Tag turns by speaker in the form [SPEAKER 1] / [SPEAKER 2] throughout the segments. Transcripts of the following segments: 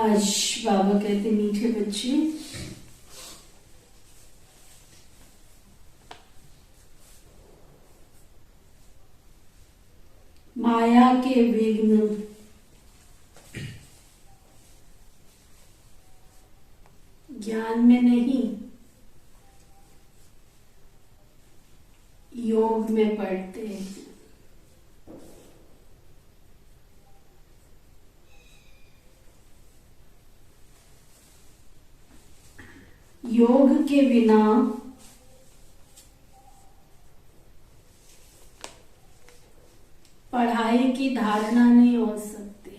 [SPEAKER 1] आज बाबा कहते मीठे बच्चे, माया के विघ्न ज्ञान में नहीं योग में पड़ते हैं। योग के बिना पढ़ाई की धारणा नहीं हो सकती।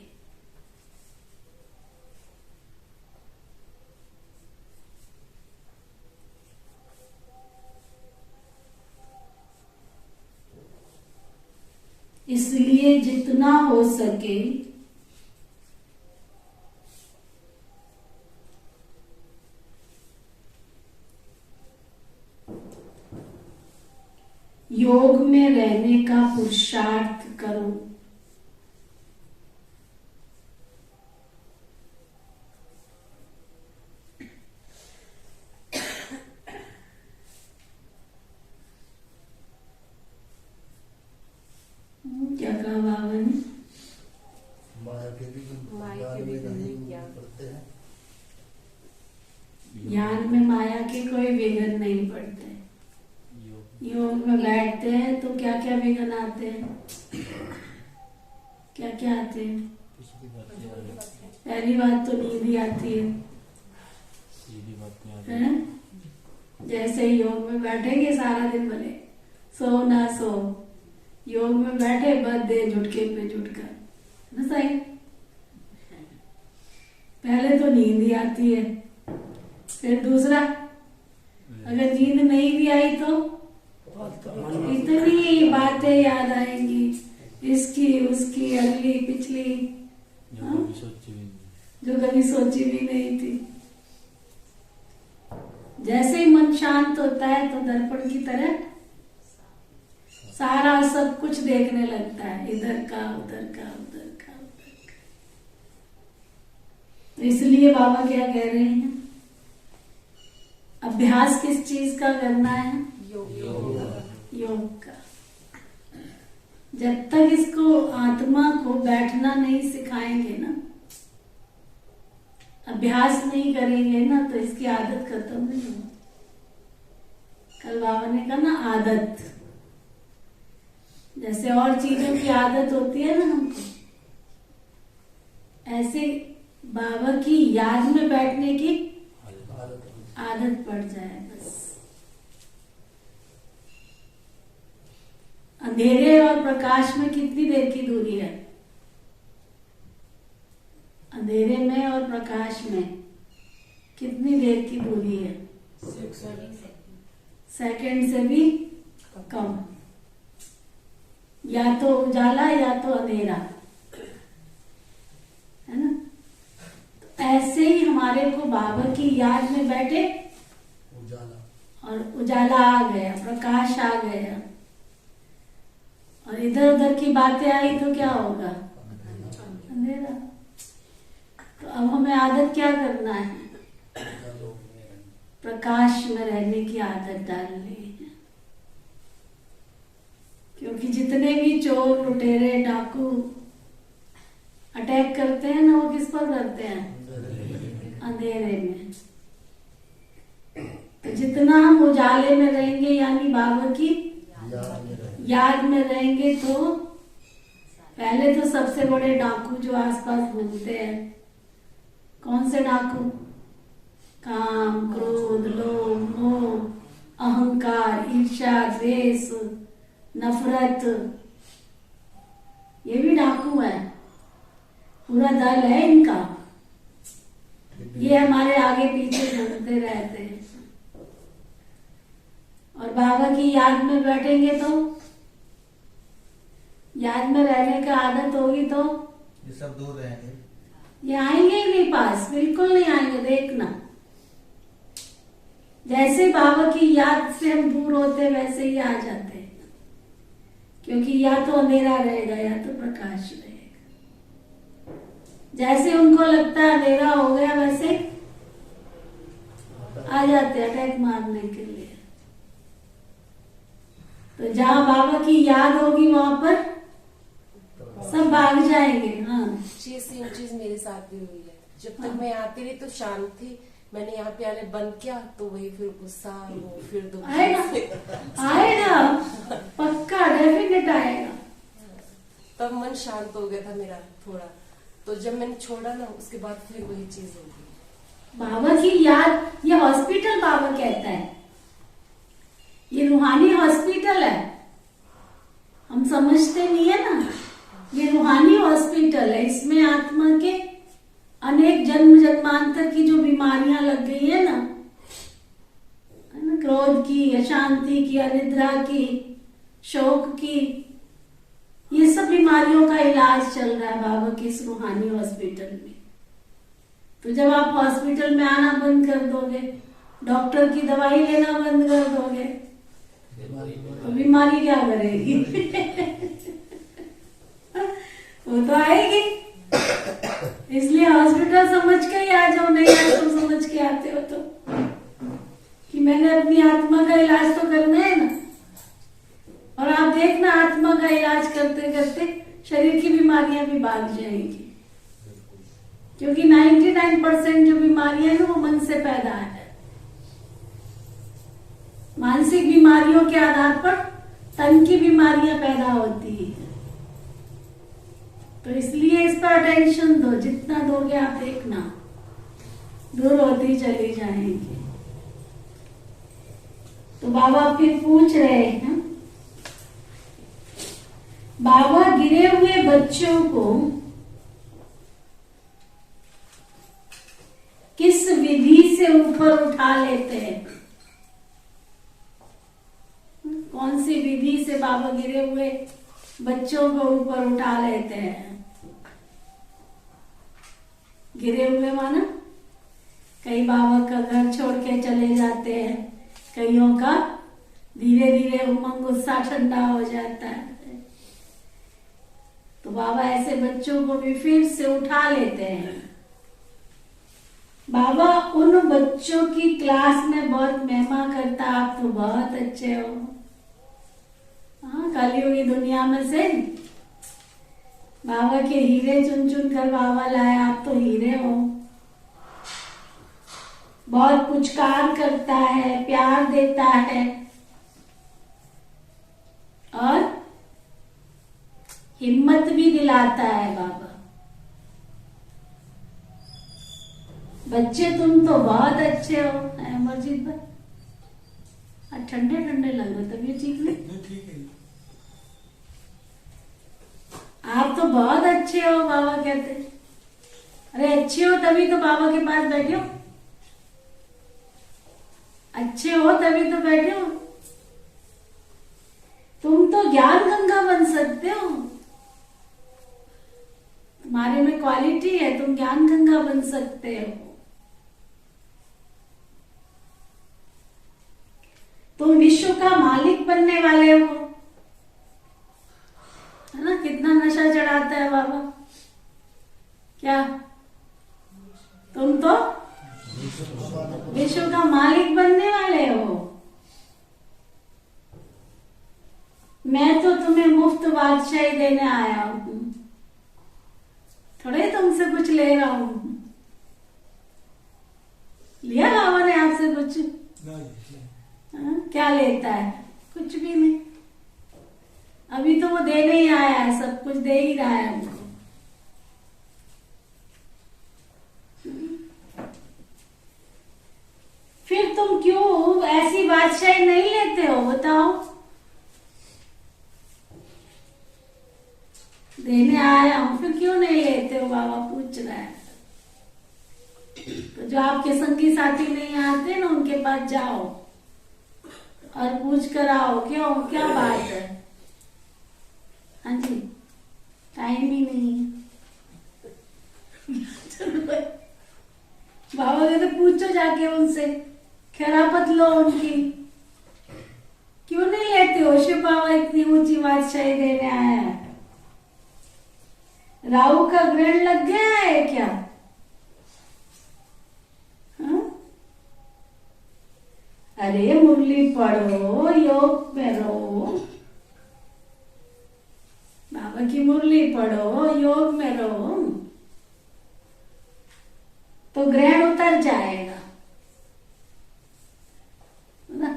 [SPEAKER 1] इसलिए जितना हो सके योग में रहने का पुरुषार्थ करो। क्या कहा बाबा ने?
[SPEAKER 2] माया के भी नहीं पड़ते हैं।
[SPEAKER 1] ज्ञान में माया के कोई विघ्न नहीं पड़ते। योग में बैठते हैं तो क्या क्या विघ्न आते हैं? क्या क्या आते हैं? पहली बात तो नींद ही आती है? जैसे ही योग में बैठेंगे सारा दिन भले सो ना सो, योग में बैठे बस दे झुटके पे झुटका, ना सही? पहले तो नींद ही आती है, फिर दूसरा अगर नींद नहीं भी आई तो इतनी बातें याद आएंगी, इसकी उसकी अगली पिछली, जो कभी सोची भी नहीं थी। जैसे ही मन शांत होता है तो दर्पण की तरह सारा सब कुछ देखने लगता है, इधर का उधर का उधर का उधर का। तो इसलिए बाबा क्या कह रहे हैं? अभ्यास किस चीज का करना है? योग का। जब तक इसको आत्मा को बैठना नहीं सिखाएंगे ना, अभ्यास नहीं करेंगे ना, तो इसकी आदत खत्म नहीं होगी। कल बाबा ने कहा ना, आदत, जैसे और चीजों की आदत होती है ना हमको, ऐसे बाबा की याद में बैठने की आदत पड़ जाए बस। अंधेरे और प्रकाश में कितनी देर की दूरी है? अंधेरे में और प्रकाश में कितनी देर की दूरी है? सेकंड से भी कम। या तो उजाला या तो अंधेरा, है ना? तो ऐसे ही हमारे को बाबा की याद में बैठे और उजाला आ गया, प्रकाश आ गया, और इधर उधर की बातें आई तो क्या होगा? अंधेरा। तो अब हमें आदत क्या करना है? प्रकाश में रहने की आदत डालनी है। क्योंकि जितने भी चोर, लुटेरे, डाकू अटैक करते हैं ना, वो किस पर करते हैं? अंधेरे में। तो जितना हम उजाले में रहेंगे, यानी बाबा की याद में रहेंगे, तो पहले तो सबसे बड़े डाकू जो आसपास घूमते हैं, कौन से डाकू? काम, क्रोध, लोभ, मोह, अहंकार, ईर्ष्या, द्वेष, नफरत, ये भी डाकू है। पूरा दल है इनका। ये हमारे आगे पीछे घूमते रहते हैं। और बाबा की याद में बैठेंगे तो, याद में रहने का आदत होगी तो
[SPEAKER 2] ये सब दूर रहेंगे,
[SPEAKER 1] ये आएंगे ही नहीं पास, बिल्कुल नहीं आएंगे। देखना, जैसे बाबा की याद से हम दूर होते वैसे ही आ जाते हैं। क्योंकि या तो अंधेरा रहेगा या तो प्रकाश रहेगा। जैसे उनको लगता है अंधेरा हो गया, वैसे आ जाते हैं अटैक मारने के लिए। तो जहां बाबा की याद होगी वहां पर सब भाग जाएंगे। हाँ,
[SPEAKER 3] सेम चीज मेरे साथ भी हुई है। जब तक मैं आती रही तो शांत थी, मैंने यहाँ पे आने बंद किया तो वही फिर गुस्सा, वो फिर दुख
[SPEAKER 1] आएगा, पक्का डेफिनेट आएगा।
[SPEAKER 3] तब मन शांत हो गया था मेरा थोड़ा। तो जब मैंने छोड़ा ना, उसके बाद फिर वही चीज हो गई।
[SPEAKER 1] बाबा की याद, ये हॉस्पिटल बाबा कहता है, ये रूहानी हॉस्पिटल है। हम समझते नहीं है ना, ये रूहानी हॉस्पिटल है। इसमें आत्मा के अनेक जन्म जन्मांतर की जो बीमारियां लग गई है ना, क्रोध की, अशांति की, अनिद्रा की, शोक की, ये सब बीमारियों का इलाज चल रहा है बाबा के इस रूहानी हॉस्पिटल में। तो जब आप हॉस्पिटल में आना बंद कर दोगे, डॉक्टर की दवाई लेना बंद कर दोगे, तो बीमारी क्या करेगी? वो तो आएगी। इसलिए हॉस्पिटल समझ के ही आ जाओ, नहीं आए तो समझ के आते हो तो कि मैंने अपनी आत्मा का इलाज तो करना है ना। और आप देखना, आत्मा का इलाज करते करते शरीर की बीमारियां भी भाग जाएंगी। क्योंकि 99% जो बीमारियां हैं वो मन से पैदा है। मानसिक बीमारियों के आधार पर तन की बीमारियां पैदा होती है। तो इसलिए इस पर अटेंशन दो, जितना दोगे आप देखना दूर होती चली जाएंगी। तो बाबा फिर पूछ रहे हैं, बाबा गिरे हुए बच्चों को किस विधि से ऊपर उठा लेते हैं? कौन सी विधि से बाबा गिरे हुए बच्चों को ऊपर उठा लेते हैं? गिरे हुए माना कई बाबा का घर छोड़ के चले जाते हैं, कईयों का धीरे धीरे उमंग गुस्सा ठंडा हो जाता है। तो बाबा ऐसे बच्चों को भी फिर से उठा लेते हैं। बाबा उन बच्चों की क्लास में बहुत महिमा करता, आप तो बहुत अच्छे हो। हाँ, कलयुगी दुनिया में से बाबा के हीरे चुन चुन कर बाबा लाए, आप तो हीरे हो। बहुत पुचकार करता है, प्यार देता है और हिम्मत भी दिलाता है बाबा। बच्चे तुम तो बहुत अच्छे हो अमरजीत भाई। आज ठंडे ठंडे लग रहे, तबीयत ठीक नहीं?
[SPEAKER 2] ठीक है।
[SPEAKER 1] आप तो बहुत अच्छे हो बाबा कहते। अरे अच्छे हो तभी तो बाबा के पास बैठे हो। अच्छे हो तभी तो बैठे हो। तुम तो ज्ञान गंगा बन सकते हो। तुम्हारे में क्वालिटी है, तुम ज्ञान गंगा बन सकते हो। तुम विश्व का मालिक बनने वाले हो, है ना? कितना नशा चढ़ाता है बाबा। क्या तुम तो विश्व का मालिक बनने वाले हो। मैं तो तुम्हें मुफ्त बादशाही देने आया हूं, थोड़े तुमसे कुछ ले रहा हूं। लिया बाबा ने आपसे कुछ? क्या लेता है? कुछ भी नहीं। अभी तो वो देने ही आया है, सब कुछ दे ही रहा है हमको। फिर तुम क्यों ऐसी बादशाही नहीं लेते हो बताओ? देने आया हूं, फिर क्यों नहीं लेते हो बाबा पूछ रहा है। तो जो आपके संगी साथी नहीं आते ना, उनके पास जाओ और पूछ कर आओ, क्यों, क्या बात है? हाँ जी, टाइम ही नहीं है। चलो भाई, बाबा कहते पूछो जाके उनसे, खैरापत लो उनकी। क्यों नहीं लेते हो? शिव बाबा इतनी ऊंची बादशाही देने आया है। राहु का ग्रहण लग गया है क्या? हाँ? अरे मुरली पढ़ो, योग में रहो। बाबा की मुरली पढ़ो, योग में रहो, तो ग्रहण उतर जाएगा ना?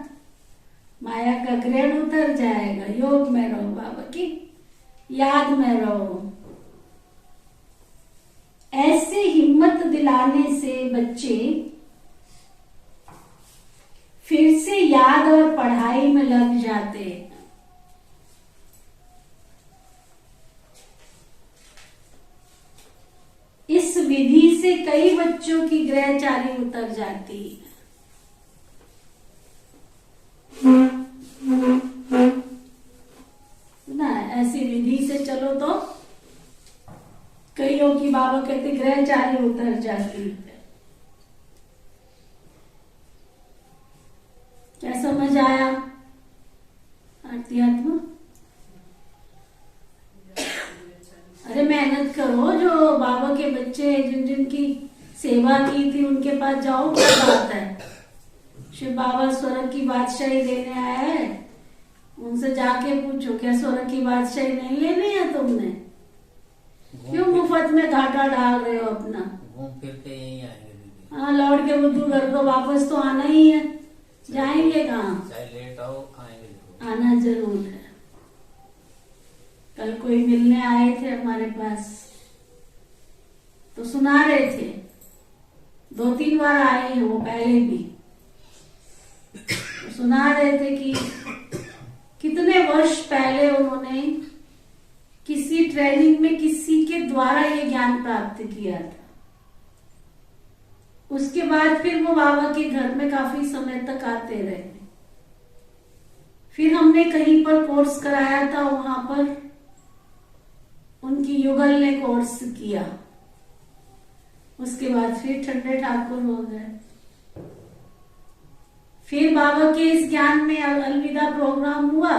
[SPEAKER 1] माया का ग्रहण उतर जाएगा। योग में रहो, बाबा की याद में रहो। ऐसे हिम्मत दिलाने से बच्चे फिर से याद और पढ़ाई में लग जाते हैं। इस विधि से कई बच्चों की ग्रहचारी उतर जाती है। ना ऐसी विधि से चलो तो कईयों की बाबा कहते ग्रहचारी उतर जाती है। क्या समझ आया आरती आत्मा? अरे मेहनत करो। जो बाबा के बच्चे जिन जिन की सेवा की थी उनके पास जाओ, क्या बात है? शिव बाबा स्वर्ग की बादशाही देने आया है, उनसे जाके पूछो क्या स्वर्ग की बादशाही नहीं लेनी है तुमने? क्यों मुफ्त में घाटा डाल रहे हो अपना?
[SPEAKER 2] घूम फिर के यहीं आएंगे दीदी।
[SPEAKER 1] हाँ, लौट के बुद्धू घर को वापस तो आना ही है। जाएंगे कहाँ?
[SPEAKER 2] चाहे लेट आओ, आएंगे जरूर।
[SPEAKER 1] आना जरूर है। कल कोई मिलने आए थे हमारे पास, तो सुना रहे थे, 2-3 बार आए हैं वो पहले भी। तो सुना रहे थे कि कितने वर्ष पहले उन्होंने किसी ट्रेनिंग में किसी के द्वारा ये ज्ञान प्राप्त किया था। उसके बाद फिर वो बाबा के घर में काफी समय तक आते रहे। फिर हमने कहीं पर कोर्स कराया था, वहां पर उनकी युगल ने कोर्स किया। उसके बाद फिर ठंडे ठाकुर हो गए। फिर बाबा के इस ज्ञान में अलविदा प्रोग्राम हुआ,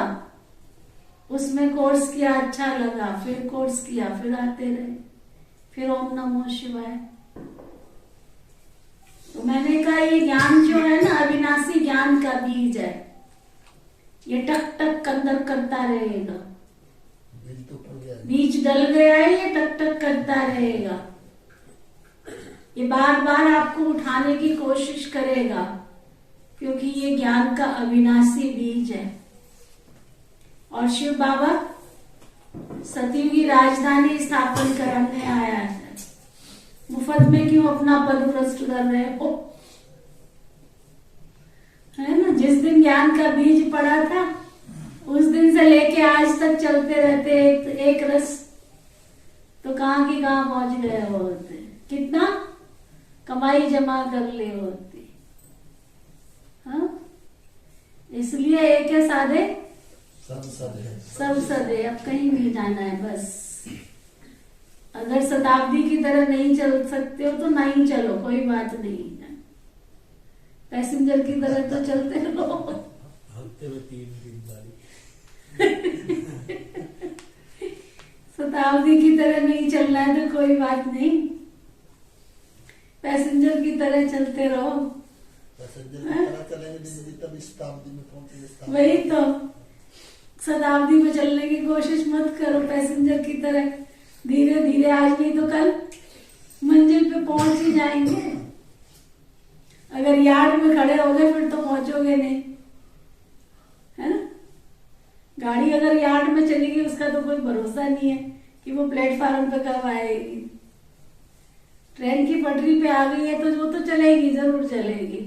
[SPEAKER 1] उसमें कोर्स किया, अच्छा लगा, फिर कोर्स किया, फिर आते रहे, फिर ओम नमो शिवाय। तो मैंने कहा ये ज्ञान जो है ना, अविनाशी ज्ञान का बीज है। ये टक टक अंदर करता रहेगा। बीज डल गया है, ये टक टक करता रहेगा। ये बार बार आपको उठाने की कोशिश करेगा, क्योंकि ये ज्ञान का अविनाशी बीज है। और शिव बाबा सतयुग की राजधानी स्थापन कराने आया है। मुफ्त में क्यों अपना पद भ्रष्ट कर रहे हो? है ना, जिस दिन ज्ञान का बीज पड़ा था उस दिन से लेके आज तक चलते रहते एक रस, तो कहाँ की कहाँ पहुंच गए होते, कितना कमाई जमा कर ले होती। हाँ, इसलिए एक है साधे सब सदे, अब कहीं नहीं जाना है बस। अगर शताब्दी की तरह नहीं चल सकते हो तो नहीं चलो, कोई बात नहीं है। पैसेंजर की तरह तो चलते रहो।
[SPEAKER 2] हफ्ते में 3 दिन बारी।
[SPEAKER 1] शताब्दी की तरह नहीं चलना है तो कोई बात नहीं, पैसेंजर की तरह चलते रहो। वही तो, शताब्दी में चलने की कोशिश मत करो, पैसेंजर की तरह धीरे धीरे, आज नहीं तो कल मंजिल पे पहुंच ही जाएंगे। अगर यार्ड में खड़े हो गए फिर तो पहुंचोगे नहीं, है ना। गाड़ी अगर यार्ड में चलेगी उसका तो कोई भरोसा नहीं है कि वो प्लेटफार्म पे कब आएगी। ट्रेन की पटरी पे आ गई है तो वो तो चलेगी, जरूर चलेगी।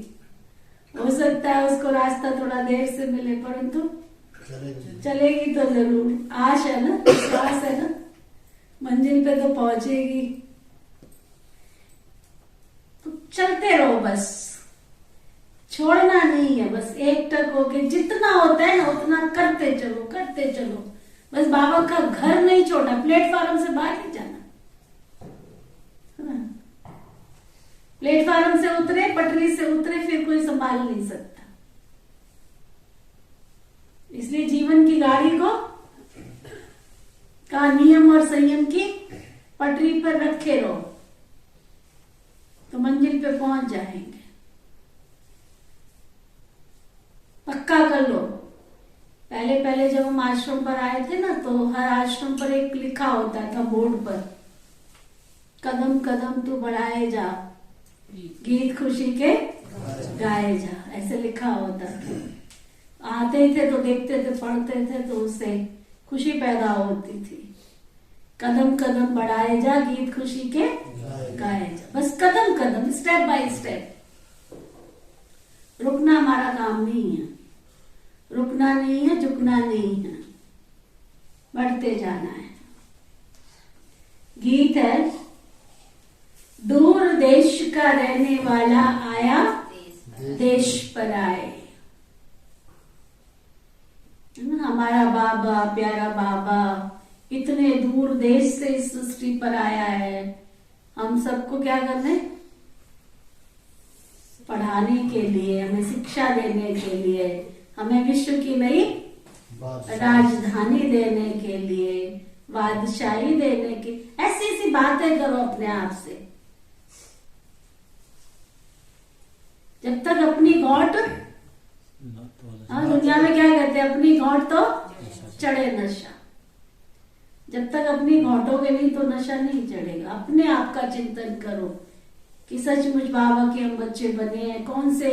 [SPEAKER 1] हो सकता है उसको रास्ता थोड़ा देर से मिले, परंतु चलेगी तो जरूर। आश है ना, विश्वास है ना, मंजिल पे तो पहुंचेगी। तो चलते रहो बस, छोड़ना नहीं है, बस एक टक होके जितना होता है ना उतना करते चलो, करते चलो। बस बाबा का घर नहीं छोड़ना, प्लेटफार्म से बाहर नहीं जाना। प्लेटफार्म से उतरे, पटरी से उतरे, फिर कोई संभाल नहीं सकता। इसलिए जीवन की गाड़ी को का नियम और संयम की पटरी पर रखे रहो तो मंजिल पे पहुंच जाएंगे। पक्का कर लो। पहले पहले जब हम आश्रम पर आए थे ना, तो हर आश्रम पर एक लिखा होता था बोर्ड पर, कदम कदम तू बढ़ाए जा, गीत खुशी के गाए जा, ऐसे लिखा होता था। आते थे तो देखते थे, पढ़ते थे तो उससे खुशी पैदा होती थी। कदम कदम बढ़ाए जा, गीत खुशी के गाए जा। बस कदम कदम, स्टेप बाय स्टेप। रुकना हमारा काम नहीं है, रुकना नहीं है, झुकना नहीं है, बढ़ते जाना है। गीत है, दूर देश का रहने वाला आया देश पर आए। हमारा बाबा, प्यारा बाबा इतने दूर देश से इस सृष्टि पर आया है। हम सबको क्या करने, पढ़ाने के लिए, हमें शिक्षा देने के लिए, हमें विश्व की नई राजधानी देने के लिए, बादशाही देने की। ऐसी ऐसी बातें करो अपने आप से। जब तक अपनी गौट, हाँ दुनिया में क्या कहते हैं, अपनी गौट तो चढ़े नशा। जब तक अपनी गौटोगे नहीं तो नशा नहीं चढ़ेगा। अपने आप का चिंतन करो कि सचमुच बाबा के हम बच्चे बने हैं, कौन से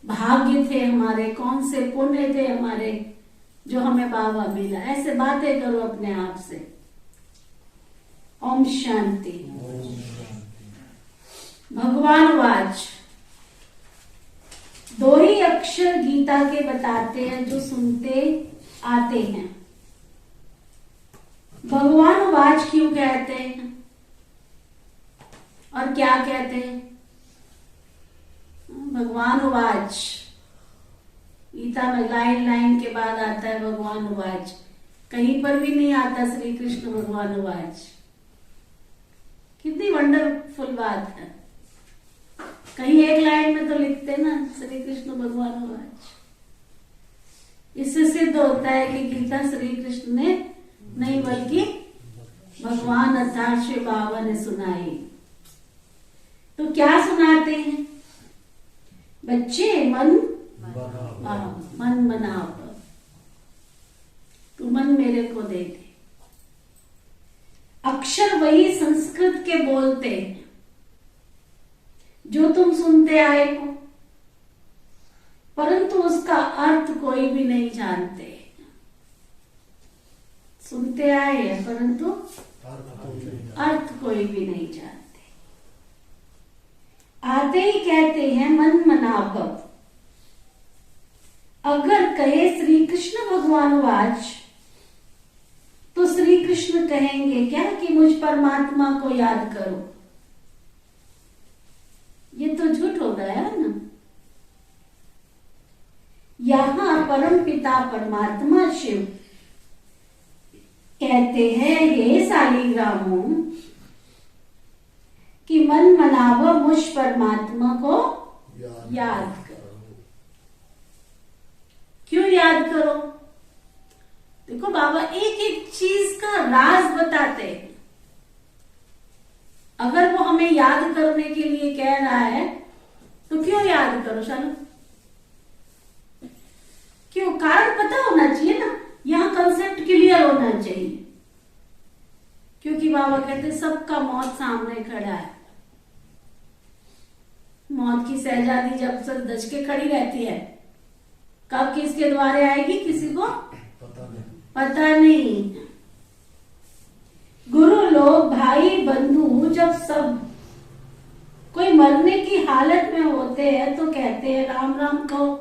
[SPEAKER 1] भाग्य थे हमारे, कौन से पुण्य थे हमारे जो हमें बाबा मिला। ऐसे बातें करो अपने आप से। ओम शांति। भगवान वाच, 2 ही अक्षर गीता के बताते हैं जो सुनते आते हैं। भगवान वाच क्यों कहते हैं और क्या कहते हैं? भगवान वाच, गीता में लाइन लाइन के बाद आता है भगवान वाच। कहीं पर भी नहीं आता श्री कृष्ण भगवान वाच। कितनी वंडरफुल बात है। कहीं एक लाइन में तो लिखते ना श्री कृष्ण भगवान वाच। इससे सिद्ध होता है कि गीता श्री कृष्ण ने नहीं बल्कि भगवान अर्थात श्री बाबा ने सुनाई। तो क्या सुनाते हैं बच्चे? मन बनाओ, तू मन मेरे को दे दे। अक्षर वही संस्कृत के बोलते हैं जो तुम सुनते आए हो, परंतु उसका अर्थ कोई भी नहीं जानते। सुनते आए हैं परंतु अर्थ कोई भी नहीं जानते। आते ही कहते हैं मन मनाभव। अगर कहे श्री कृष्ण भगवान वाच तो श्री कृष्ण कहेंगे क्या कि मुझ परमात्मा को याद करो। ये तो झूठ हो गया ना। यहां परम पिता परमात्मा शिव कहते हैं हे शालिग्रामों कि मन मनावो मुझ परमात्मा को याद करो। क्यों याद करो? देखो बाबा एक एक चीज का राज बताते हैं। अगर वो हमें याद करने के लिए कह रहा है तो क्यों याद करो शालू? क्यों? कारण पता होना चाहिए ना। यहां कंसेप्ट क्लियर होना चाहिए। क्योंकि बाबा कहते सबका मौत सामने खड़ा है। मौत की शहजादी जब से दज के खड़ी रहती है, कब किसके द्वारे आएगी किसी को पता नहीं। गुरु लोग भाई बंधु जब सब कोई मरने की हालत में होते हैं तो कहते हैं राम राम कहो,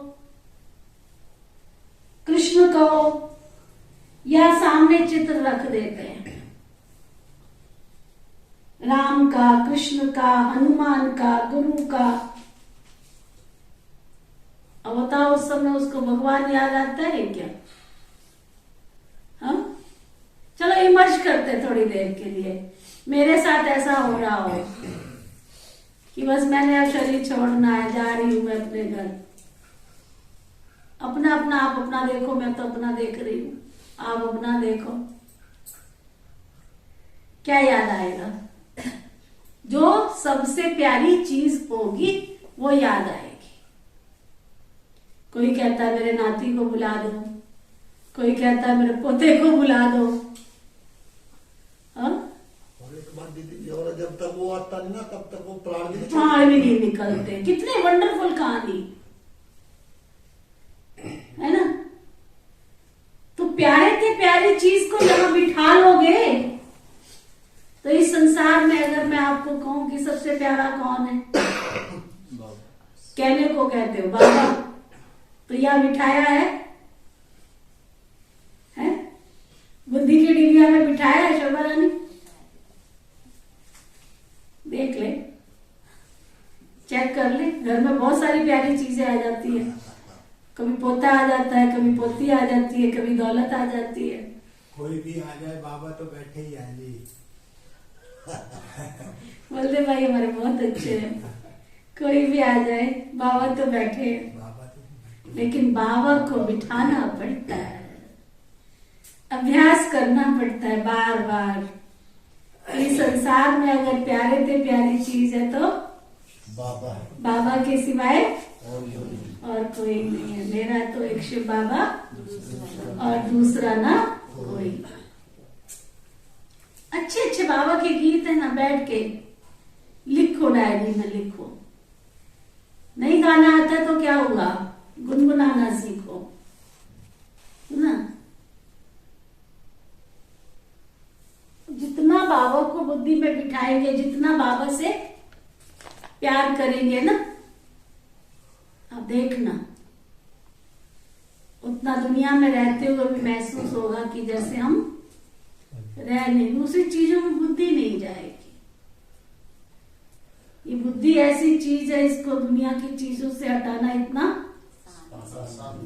[SPEAKER 1] कृष्ण कहो, या सामने चित्र रख देते हैं राम का, कृष्ण का, हनुमान का, गुरु का। अब बताओ उस समय उसको भगवान याद आता है क्या? हम चलो इमर्ज करते थोड़ी देर के लिए। मेरे साथ ऐसा हो रहा हो कि बस मैंने अब शरीर छोड़ना है, जा रही हूं मैं अपने घर। अपना अपना आप अपना देखो, मैं तो अपना देख रही हूं, आप अपना देखो। क्या याद आएगा? जो सबसे प्यारी चीज होगी वो याद आएगी। कोई कहता है मेरे नाती को बुला दो, कोई कहता है मेरे पोते को बुला दो। हाँ?
[SPEAKER 4] और एक बात दीदी जी, और जब तक वो आता नहीं ना तब तक वो प्राण
[SPEAKER 1] भी नहीं निकलते। कितने वंडरफुल कहानी है ना। तो प्यारे से प्यारी चीज को जहां बिठा लोगे तो इस संसार में अगर मैं आपको कहूं कि सबसे प्यारा कौन है, कहने को कहते हो बाबा, तो यह बिठाया है बुद्धि की डिबिया में बिठाया है शोभा रानी। देख ले, चेक कर ले, घर में बहुत सारी प्यारी चीजें आ जाती है। कभी पोता आ जाता है, कभी पोती आ जाती है, कभी दौलत आ जाती है।
[SPEAKER 2] कोई भी आ जाए बाबा तो बैठे ही आएंगे।
[SPEAKER 1] बोलते भाई हमारे बहुत अच्छे हैं, कोई भी आ जाए बाबा तो बैठे हैं।
[SPEAKER 2] बाबा तो
[SPEAKER 1] लेकिन बाबा को बिठाना पड़ता है, अभ्यास करना पड़ता है बार बार। इस संसार में अगर प्यारे से प्यारी चीज है तो
[SPEAKER 4] बाबा
[SPEAKER 1] बाबा के सिवाय
[SPEAKER 4] और
[SPEAKER 1] और कोई नहीं है। मेरा तो एक शिव बाबा और दूसरा ना कोई। अच्छे अच्छे बाबा के गीत है ना, बैठ के लिखो, डायरी में लिखो। नहीं गाना आता तो क्या होगा, गुनगुनाना सीखो, है ना। जितना बाबा को बुद्धि में बिठाएंगे, जितना बाबा से प्यार करेंगे ना, अब देखना उतना दुनिया में रहते हुए भी महसूस होगा कि जैसे हम रह नहीं, दूसरी चीजों में बुद्धि नहीं जाएगी। ये बुद्धि ऐसी चीज है, इसको दुनिया की चीजों से हटाना इतना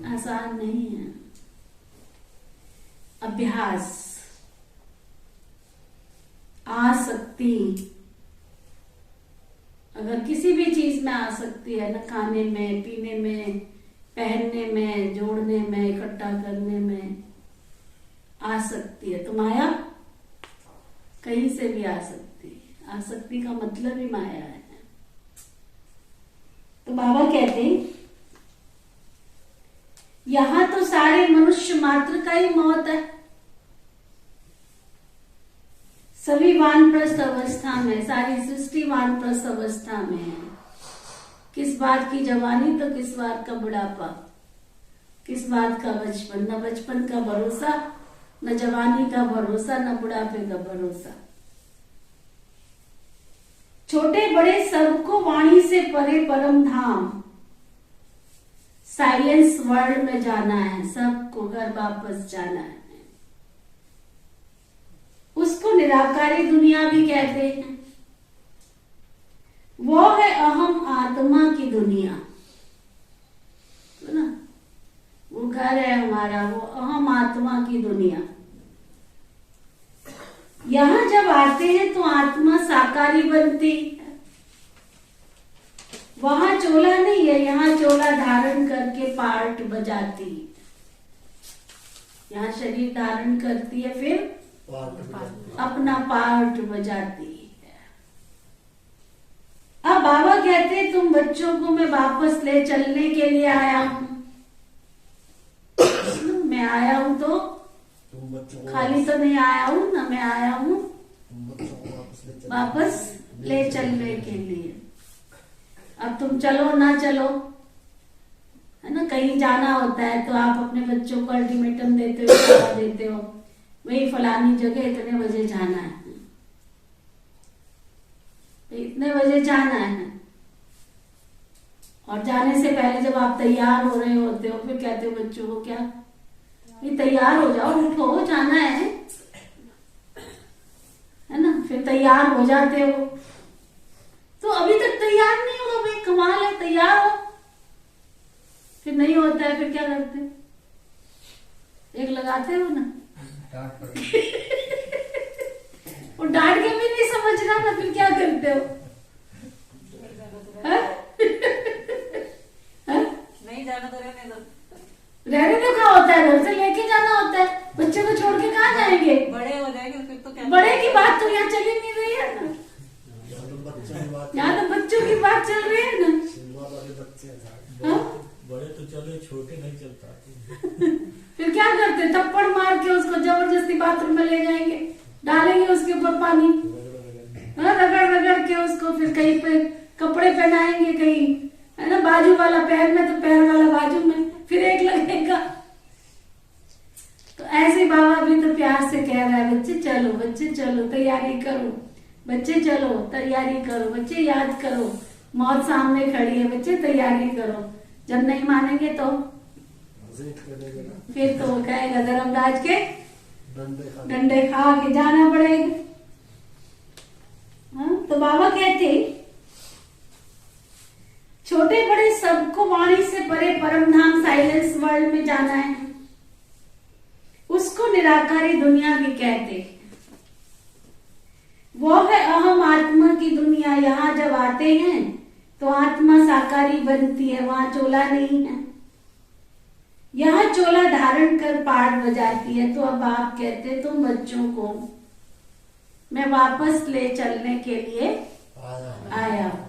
[SPEAKER 1] आसान नहीं है। अभ्यास, आसक्ति, अगर किसी भी चीज में आसक्ति है ना, खाने में, पीने में, पहनने में, जोड़ने में, इकट्ठा करने में आसक्ति है तो माया कहीं से भी आ सकती है। आसक्ति का मतलब ही माया है। तो बाबा कहते हैं यहां तो सारे मनुष्य मात्र का ही मौत है। सभी वानप्रस्थ अवस्था में, सारी सृष्टि वानप्रस्थ अवस्था में है। किस बात की जवानी तो किस बात का बुढ़ापा, किस बात का बचपन, न बचपन का भरोसा न जवानी का भरोसा, न बुढ़ापे का भरोसा। छोटे बड़े सबको वाणी से परे परम धाम, साइलेंस वर्ल्ड में जाना है, सबको घर वापस जाना है। उसको निराकारी दुनिया भी कहते हैं। वो है अहम आत्मा की दुनिया, तो ना वो घर है हमारा, वो अहम आत्मा की दुनिया। यहां जब आते हैं तो आत्मा साकारी बनती है। वहां चोला नहीं है, यहाँ चोला धारण करके पार्ट बजाती है। यहाँ शरीर धारण करती है, फिर अपना पार्ट बजाती है। अब बाबा कहते हैं तुम बच्चों को मैं वापस ले चलने के लिए आया हूं। मैं आया हूं तो खाली तो नहीं आया हूं ना, मैं आया हूं वापस ले चलने के लिए। अब तुम चलो ना चलो, है ना, कहीं जाना होता है तो आप अपने बच्चों को अल्टीमेटम देते हो, सलाह देते हो, वही फलानी जगह इतने बजे जाना है, इतने बजे जाना है। और जाने से पहले जब आप तैयार हो रहे होते हो, फिर कहते हो बच्चों को क्या, ये तैयार हो जाओ, उठो, जाना है ना। फिर तैयार हो जाते हो, तो अभी तक तैयार नहीं हो, भाई कमाल है, तैयार हो। फिर नहीं होता है, फिर क्या करते हो, एक लगाते हो ना। और डांट के भी नहीं समझ रहा ना, फिर क्या करते हो,
[SPEAKER 5] नहीं जाना तो रहने दो।
[SPEAKER 1] रहने दो, कहाँ होता है, घर से लेके जाना होता है, बच्चे को छोड़ के कहाँ जाएंगे,
[SPEAKER 5] बड़े हो जाएंगे फिर तो क्या।
[SPEAKER 1] बड़े की बात तो यहाँ चली नहीं रही है ना, यहाँ तो बच्चों की बात चल रही है ना। हाँ?
[SPEAKER 2] बड़े तो चले, छोटे नहीं चल पाते।
[SPEAKER 1] फिर क्या करते, थप्पड़ मार के उसको जबरदस्ती बाथरूम में ले जाएंगे, डालेंगे उसके ऊपर पानी, रगड़ रगड़ के उसको, फिर कहीं पे कपड़े पहनाएंगे, कहीं है ना बाजू वाला पैर में तो पैर वाला बाजू में, फिर एक लगेगा। तो ऐसे बाबा भी तो प्यार से कह रहा है, बच्चे चलो, बच्चे चलो, तैयारी करो, बच्चे चलो, तैयारी करो, बच्चे याद करो, मौत सामने खड़ी है, बच्चे तैयारी करो। जब नहीं मानेंगे तो फिर तो वो कहेगा धर्मराज के डंडे खा के जाना पड़ेगा। हाँ? तो बाबा कहते छोटे बड़े सबको वाणी से परे परम धाम, साइलेंस वर्ल्ड में जाना है। उसको निराकारी दुनिया भी कहते हैं। वो है अहम आत्मा की दुनिया। यहाँ जब आते हैं तो आत्मा साकारी बनती है, वहां चोला नहीं है। यहाँ चोला धारण कर पाठ बजाती है। तो अब आप कहते तुम बच्चों को मैं वापस ले चलने के लिए आया हूं।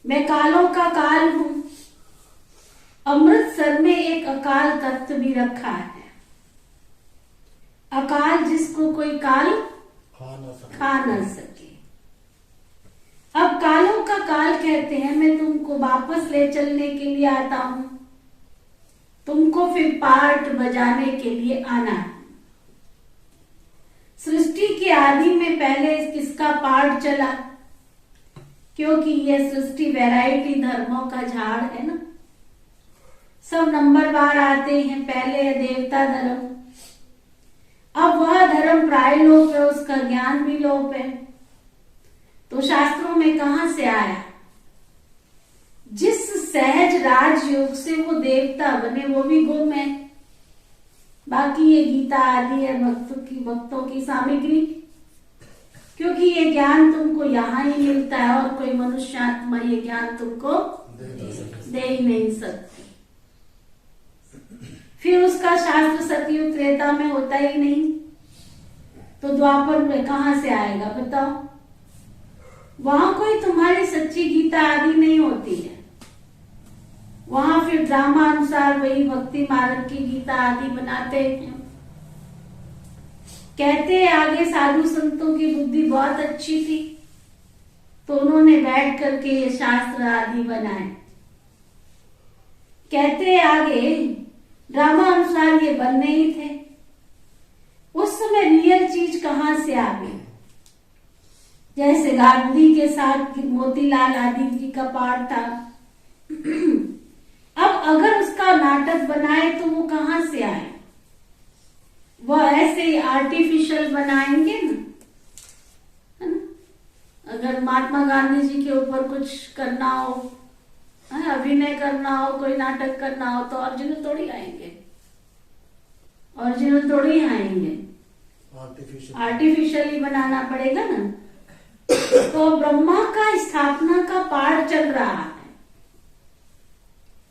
[SPEAKER 1] मैं कालों का काल हूं। अमृतसर में एक अकाल तख्त भी रखा है। अकाल जिसको कोई काल खा न सके। अब कालों का काल कहते हैं मैं तुमको वापस ले चलने के लिए आता हूं, तुमको फिर पार्ट बजाने के लिए आना है। सृष्टि की आदि में पहले किसका पार्ट चला? क्योंकि यह सृष्टि वैरायटी धर्मों का झाड़ है ना, सब नंबरवार आते हैं। पहले है देवता धर्म, अब वह धर्म प्राय लोप है, उसका ज्ञान भी लोप है। तो शास्त्रों में कहां से आया? जिस सहज राजयोग से वो देवता बने वो भी गुम है। बाकी ये गीता आदि है भक्तों की सामग्री, क्योंकि ये ज्ञान तुमको यहाँ ही मिलता है और कोई मनुष्य आत्मा ये ज्ञान तुमको दे ही नहीं सकती। फिर उसका शास्त्र सतयुग त्रेता में होता ही नहीं, तो द्वापर में कहां से आएगा बताओ? वहां कोई तुम्हारी सच्ची गीता आदि नहीं होती है। वहां फिर ड्रामा अनुसार वही भक्ति मार्ग की गीता आदि बनाते हैं। कहते हैं आगे साधु संतों की बुद्धि बहुत अच्छी थी, तो उन्होंने बैठ करके ये शास्त्र आदि बनाए। कहते हैं आगे ड्रामा अनुसार ये बनने ही थे, चीज कहां से आ गई? जैसे गांधी के साथ मोतीलाल आदि जी का पाठ था। अब अगर उसका नाटक बनाए तो वो कहां से आए? वो ऐसे ही आर्टिफिशियल बनाएंगे ना, है ना? अगर महात्मा गांधी जी के ऊपर कुछ करना हो, अभिनय करना हो, कोई नाटक करना हो, तो ओरिजिनल थोड़ी आएंगे, ओरिजिनल थोड़ी आएंगे, आर्टिफिशियल ही बनाना पड़ेगा ना। तो ब्रह्मा का स्थापना का पाठ चल रहा है,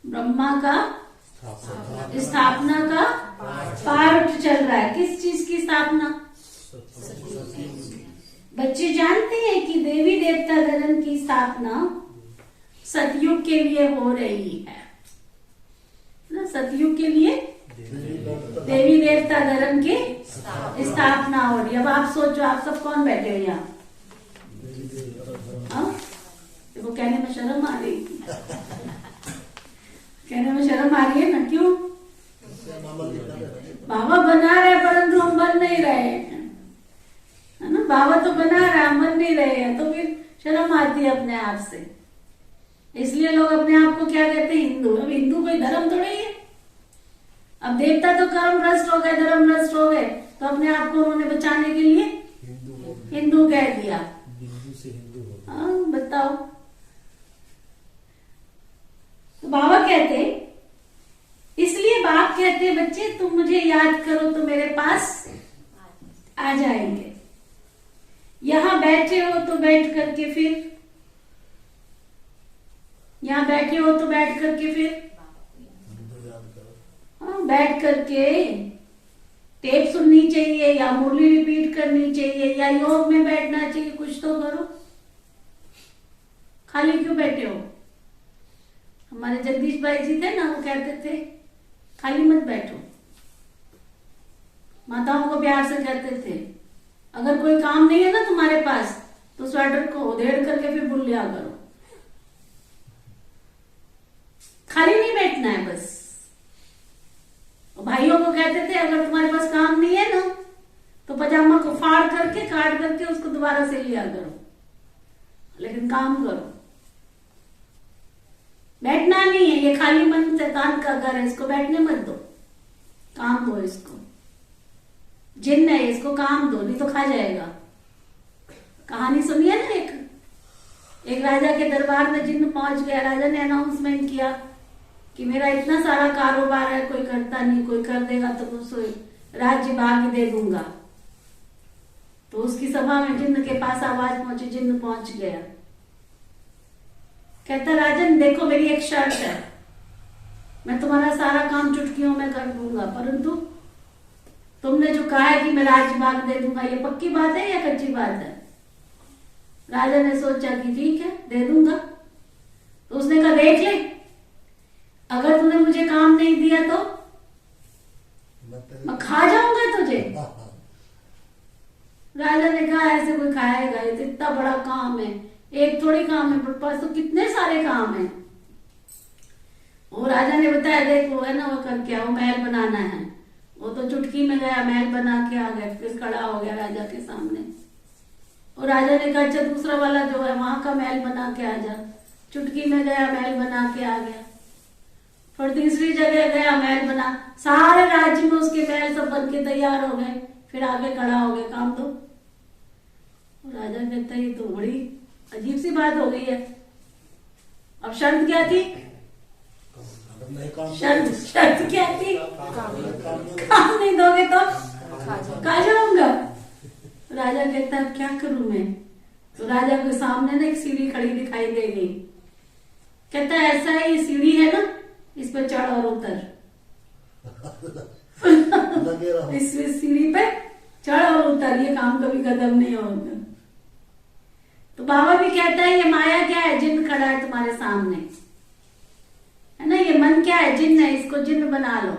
[SPEAKER 1] ब्रह्मा का स्थापना का पाठ चल रहा है। किस चीज की स्थापना? बच्चे जानते हैं कि देवी देवता धर्म की स्थापना सतयुग के लिए हो रही है ना, सतयुग के लिए देवी देवता धर्म की स्थापना हो रही है। अब आप सोचो, आप सब कौन बैठे हो यहाँ? देखो कहने में शर्म आ रही है, कहने में शर्म आ रही है ना, क्यों? बाबा बना रहे परंतु हम बन नहीं रहे हैं, है ना? बाबा तो बना रहा, हम बन नहीं रहे हैं, तो फिर शर्म आती है अपने आप से। इसलिए लोग अपने आप को क्या कहते हैं? हिंदू। अब हिंदू कोई धर्म थोड़ा ही है। अब देवता तो कर्म भ्रष्ट हो गए, धर्म भ्रष्ट हो गए, तो अपने आप को उन्होंने बचाने के लिए हिंदू कह दिया।
[SPEAKER 2] हिंदू से हिंदू हो।
[SPEAKER 1] हाँ, बताओ। तो बाबा कहते, इसलिए बाप कहते बच्चे तुम मुझे याद करो तो मेरे पास आ जाएंगे। यहां बैठे हो तो बैठ करके फिर, यहां बैठे हो तो बैठ करके फिर, हाँ, बैठ करके टेप सुननी चाहिए या मुरली रिपीट करनी चाहिए या योग में बैठना चाहिए, कुछ तो करो। खाली क्यों बैठे हो? हमारे जगदीश भाई जी थे ना, वो कहते थे खाली मत बैठो। माताओं को प्यार से कहते थे, अगर कोई काम नहीं है ना तुम्हारे पास तो स्वेटर को उधेड़ करके फिर बुल लिया करो, खाली नहीं बैठना है बस। भाइयों को कहते थे अगर तुम्हारे पास काम नहीं है ना तो पजामा को फाड़ करके काट करके उसको दोबारा से लिया करो, लेकिन काम करो। बैठना नहीं है, ये खाली मन शैतान का घर है, इसको बैठने मत दो, काम दो इसको। जिन्न है, इसको काम दो, नहीं तो खा जाएगा। कहानी सुनी है ना, एक राजा के दरबार में जिन्न पहुंच गया। राजा ने अनाउंसमेंट किया कि मेरा इतना सारा कारोबार है, कोई करता नहीं, कोई कर देगा तो उसको राज्य भाग दे दूंगा। तो उसकी सभा में जिन्न के पास आवाज पहुंची, जिन्न पहुंच गया। कहता राजन देखो मेरी एक शर्त है, मैं तुम्हारा सारा काम चुटकियों में कर दूंगा, परंतु तुमने जो कहा है कि मैं राज्य भाग दे दूंगा, ये पक्की बात है या कच्ची बात है? राजा ने सोचा कि ठीक है दे दूंगा। तो उसने कहा देख ले, अगर तूने मुझे काम नहीं दिया तो मैं खा जाऊंगा तुझे। राजा ने कहा ऐसे कोई खाएगा? ये तो इतना बड़ा काम है, एक थोड़ी काम है, पर पास तो कितने सारे काम है। और राजा ने बताया देख वो है ना, वो करके आओ, महल बनाना है। वो तो चुटकी में गया, महल बना के आ गया, फिर खड़ा हो गया राजा के सामने। और राजा ने कहा अच्छा दूसरा वाला जो है वहां का महल बना के आ जा। चुटकी में गया, महल बना के आ गया। फिर तीसरी जगह गया, महल बना, सारे राज्य में उसके महल सब बन के तैयार हो गए। फिर आगे खड़ा हो गया, काम दो। और राजा कहता है ये तो बड़ी अजीब सी बात हो गई है। अब शर्त क्या थी? शर्त क्या थी? काम नहीं दोगे तो खा जाऊंगा। राजा कहता है अब क्या करूं मैं? तो राजा के सामने ना एक सीढ़ी खड़ी दिखाई दे गई। कहता है ऐसा है, ये सीढ़ी है ना, इस पे चढ़ और उतर। इस सीढ़ी पे चढ़ और उतर, ये काम कभी खत्म नहीं होगा। तो बाबा भी कहता है ये माया क्या है? जिन्न खड़ा है तुम्हारे सामने, है ना। ये मन क्या है? जिन्न है, इसको जिन्न बना लो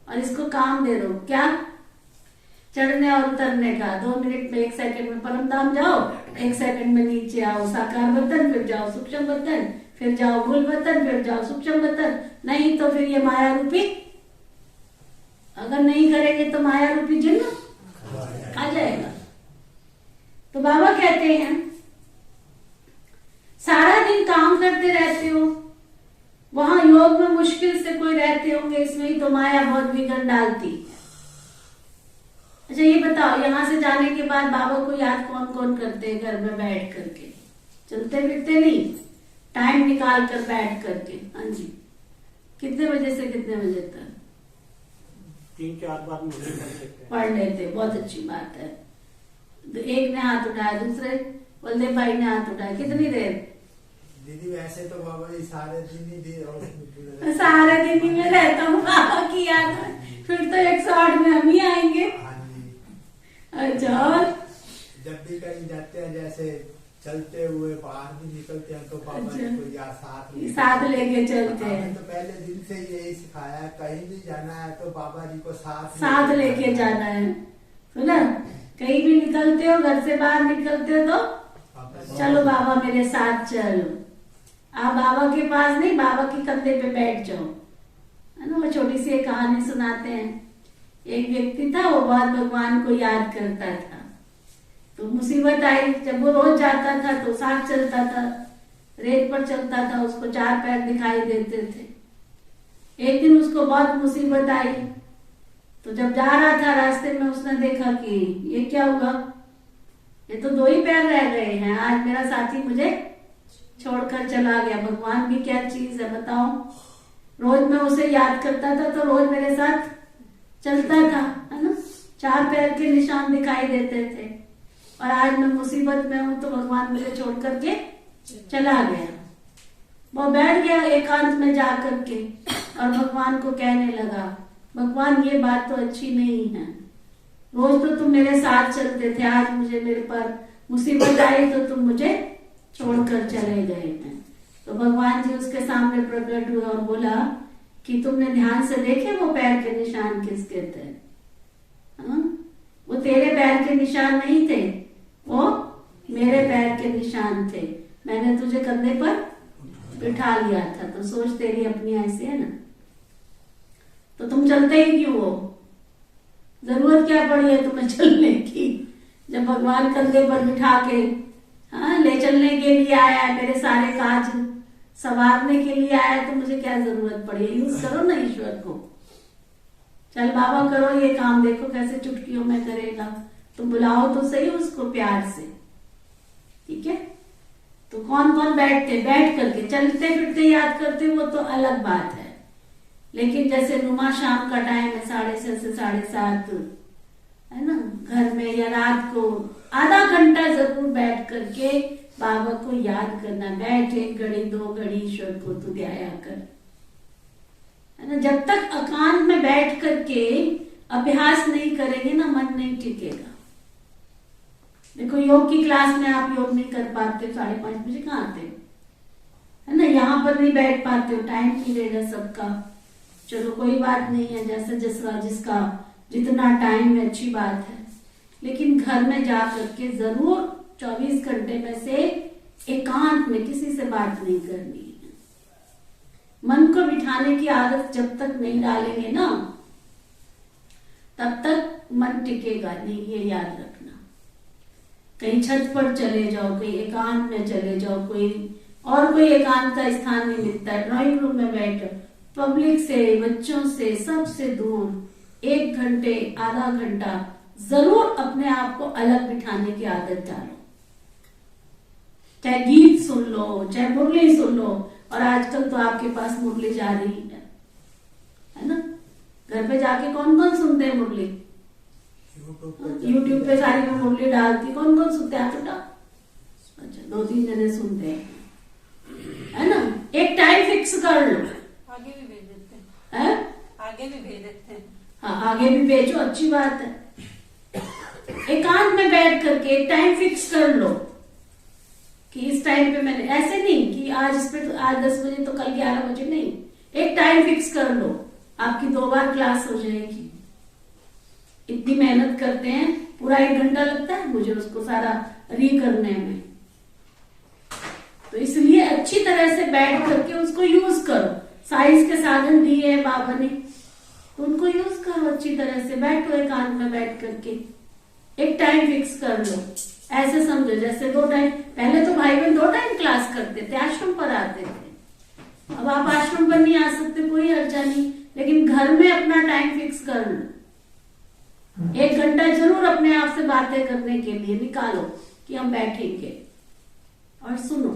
[SPEAKER 1] और इसको काम दे दो। क्या? चढ़ने और उतरने का। 2 मिनट में, 1 सेकंड में परम धाम जाओ, 1 सेकंड में नीचे आओ साकार बतन, फिर जाओ सूक्ष्म बतन, फिर जाओ मूल बतन, फिर जाओ सूक्ष्म बतन। नहीं तो फिर ये माया रूपी, अगर नहीं करेंगे तो माया रूपी जिन्न खा निमंत्रण डालती। अच्छा ये बताओ, यहाँ से जाने के बाद बाबा को याद कौन कौन करते हैं घर में बैठ करके? चलते फिरते नहीं, टाइम निकाल कर बैठ करके। हाँ जी, कितने बजे से कितने बजे तक
[SPEAKER 2] 3-4 बार मुझे कर लेते हैं।
[SPEAKER 1] पढ़ लेते? बहुत अच्छी बात है। तो एक ने हाथ उठाया, दूसरे बलदेव भाई ने हाथ उठाया। कितनी देर?
[SPEAKER 6] दीदी वैसे तो बाबा जी सारे दिन ही दे और
[SPEAKER 1] सारे दिन ही में रहता हूँ बाबा की याद में, फिर तो 108 में हम ही आएंगे।
[SPEAKER 6] हाँ जी,
[SPEAKER 1] अच्छा, और
[SPEAKER 6] जब भी कहीं जाते हैं जैसे चलते हुए बाहर भी निकलते हैं तो बाबा जी
[SPEAKER 1] अच्छा।
[SPEAKER 6] को या
[SPEAKER 1] साथ लेके चलते हैं।
[SPEAKER 6] हमें तो पहले दिन से यही सिखाया है, कहीं भी जाना है तो बाबा जी को
[SPEAKER 1] साथ लेके जाना है। सुना, कहीं भी निकलते हो, घर से बाहर निकलते हो तो चलो बाबा मेरे साथ चलो। आप बाबा के पास नहीं, बाबा के कंधे पे बैठ जाओ, है ना। वो छोटी सी एक कहानी सुनाते हैं। एक व्यक्ति था, वो बहुत भगवान को याद करता था। तो मुसीबत आई, जब वो रोज जाता था तो साथ चलता था, रेत पर चलता था, उसको 4 पैर दिखाई देते थे। एक दिन उसको बहुत मुसीबत आई, तो जब जा रहा था रास्ते में उसने देखा कि ये क्या हुआ, ये तो 2 ही पैर रह गए हैं, आज मेरा साथी मुझे छोड़कर चला गया। भगवान भी क्या चीज है बताओ। रोज मैं उसे याद करता था तो रोज मेरे साथ चलता था, है ना। 4 पैर के निशान दिखाई देते थे, और आज मैं मुसीबत में हूं तो भगवान मुझे छोड़ करके चला गया। वो बैठ गया एकांत में जा करके और भगवान को कहने लगा, भगवान ये बात तो अच्छी नहीं है, रोज तो तुम मेरे साथ चलते थे, आज मुझे मेरे पर मुसीबत आई तो तुम मुझे छोड़कर चले गए हैं। तो भगवान जी उसके सामने प्रकट हुए और बोला कि तुमने ध्यान से देखे वो पैर के निशान किसके थे? हाँ? वो तेरे पैर के निशान नहीं थे, वो मेरे पैर के निशान थे। मैंने तुझे कंधे पर बिठा लिया था, तो सोच तेरी अपनी ऐसी है ना। तो तुम चलते ही क्यों हो? जरूरत क्या पड़ी है तुम्हें चलने की, जब भगवान कंधे पर बिठा के ले चलने के लिए आया है, मेरे सारे काज संवारने के लिए आया है, तो मुझे क्या जरूरत पड़ी है? यूज करो ना ईश्वर को। चल बाबा करो ये काम, देखो कैसे चुटकियों में करेगा। तुम बुलाओ तो सही उसको प्यार से, ठीक है। तो कौन कौन बैठते, बैठ करके चलते फिरते याद करते, वो तो अलग बात है। लेकिन जैसे नुमा शाम का टाइम है 6:30 से 7:30, है ना, घर में या रात को आधा घंटा जरूर बैठ करके बाबा को याद करना। बैठ 1 घड़ी 2 घड़ी ईश्वर को तू ध्याया कर, है ना। जब तक एकांत में बैठ करके अभ्यास नहीं करेंगे ना, मन नहीं टिकेगा। देखो योग की क्लास में आप योग नहीं कर पाते, 5:30 बजे कहाँ आते, है ना। यहाँ पर नहीं बैठ पाते हो, टाइम पीरियड है सबका। चलो कोई बात नहीं है, जैसे जिसका जितना टाइम है अच्छी बात है। लेकिन घर में जा करके जरूर 24 घंटे में से एकांत में किसी से बात नहीं करनी है। मन को बिठाने की आदत जब तक नहीं डालेंगे ना, तब तक मन टिकेगा नहीं, ये याद रखना। कहीं छत पर चले जाओ, कहीं एकांत में चले जाओ, कोई एकांत का स्थान नहीं मिलता है, ड्राइंग रूम में बैठो, पब्लिक से, बच्चों से, सबसे दूर 1 घंटे आधा घंटा जरूर अपने आप को अलग बिठाने की आदत डालो। चाहे गीत सुन लो, चाहे मुरली सुन लो, और आजकल तो आपके पास मुरली जा रही है ना। घर पे जाके कौन कौन सुनते हैं मुरली? यूट्यूब पे सारी में मुरली डालती, कौन कौन सुनते हैं? आप तो अच्छा 2-3 जने सुनते हैं, है ना। एक टाइम फिक्स कर लो।
[SPEAKER 5] आगे भी भेज देते
[SPEAKER 1] है?
[SPEAKER 5] हैं, आगे भी भेज देते हैं।
[SPEAKER 1] हाँ आगे भी भेजो, अच्छी बात है। एकांत में बैठ करके एक टाइम फिक्स कर लो कि इस टाइम पे मैंने, ऐसे नहीं कि आज इस पे आज 10 बजे तो कल 11 बजे, नहीं। एक टाइम फिक्स कर लो, आपकी 2 बार क्लास हो जाएगी। इतनी मेहनत करते हैं, पूरा 1 घंटा लगता है मुझे उसको सारा री करने में। तो इसलिए अच्छी तरह से बैठ करके उसको यूज करो। साइंस के साधन दिए हैं बाबा ने, तो उनको यूज करो अच्छी तरह से। बैठो एकांत में बैठ करके, एक टाइम फिक्स कर लो। ऐसे समझो जैसे 2 टाइम, पहले तो भाई बहन 2 टाइम क्लास करते थे, आश्रम पर आते थे। अब आप आश्रम पर नहीं आ सकते, कोई हर्जा नहीं, लेकिन घर में अपना टाइम फिक्स कर लो। 1 घंटा जरूर अपने आप से बातें करने के लिए निकालो कि हम बैठेंगे और सुनो।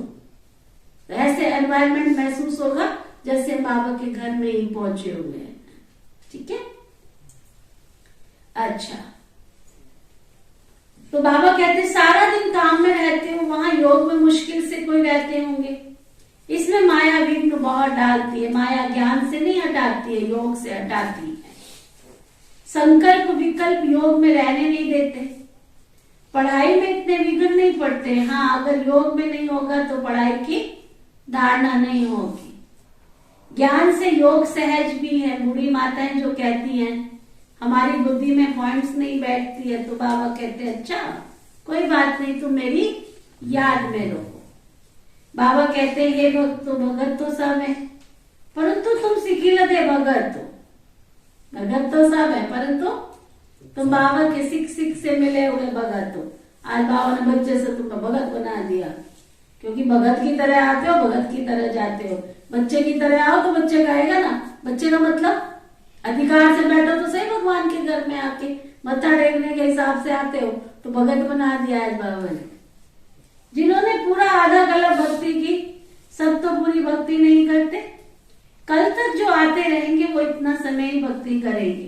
[SPEAKER 1] तो ऐसे एनवायरनमेंट महसूस होगा जैसे हम बाबा के घर में ही पहुंचे हुए हैं। ठीक है। अच्छा, तो बाबा कहते सारा दिन काम में रहते हो, वहां योग में मुश्किल से कोई रहते होंगे। इसमें माया विघ्न बहुत डालती है। माया ज्ञान से नहीं हटाती है, योग से हटाती है। संकल्प विकल्प योग में रहने नहीं देते। पढ़ाई में इतने विघ्न नहीं पड़ते। हाँ, अगर योग में नहीं होगा तो पढ़ाई की धारणा नहीं होगी। ज्ञान से योग सहज भी है। बूढ़ी माताएं जो कहती हैं हमारी बुद्धि में पॉइंट्स नहीं बैठती है, तो बाबा कहते हैं अच्छा कोई बात नहीं, तुम मेरी याद में रहो। बाबा कहते हैं हे भक्त, तो भगत तो सब है परंतु तुम सिखिल थे भगत तो सब है, परंतु तुम बाबा के सिख से मिले हुए भगत हो। आज बाबा ने बच्चे से तुम्हें भगत बना दिया, क्योंकि भगत की तरह आते हो, भगत की तरह जाते हो। बच्चे की तरह आओ तो बच्चे कहेगा ना, बच्चे का मतलब अधिकार से बैठो तो सही भगवान के घर में आके मत्था टेकने के हिसाब से आते हो, तो भगत बना दिया आज बाबा ने। जिन्होंने पूरा आधा कला भक्ति की, सब तो पूरी भक्ति नहीं करते। कल तक जो आते रहेंगे वो इतना समय ही भक्ति करेंगे,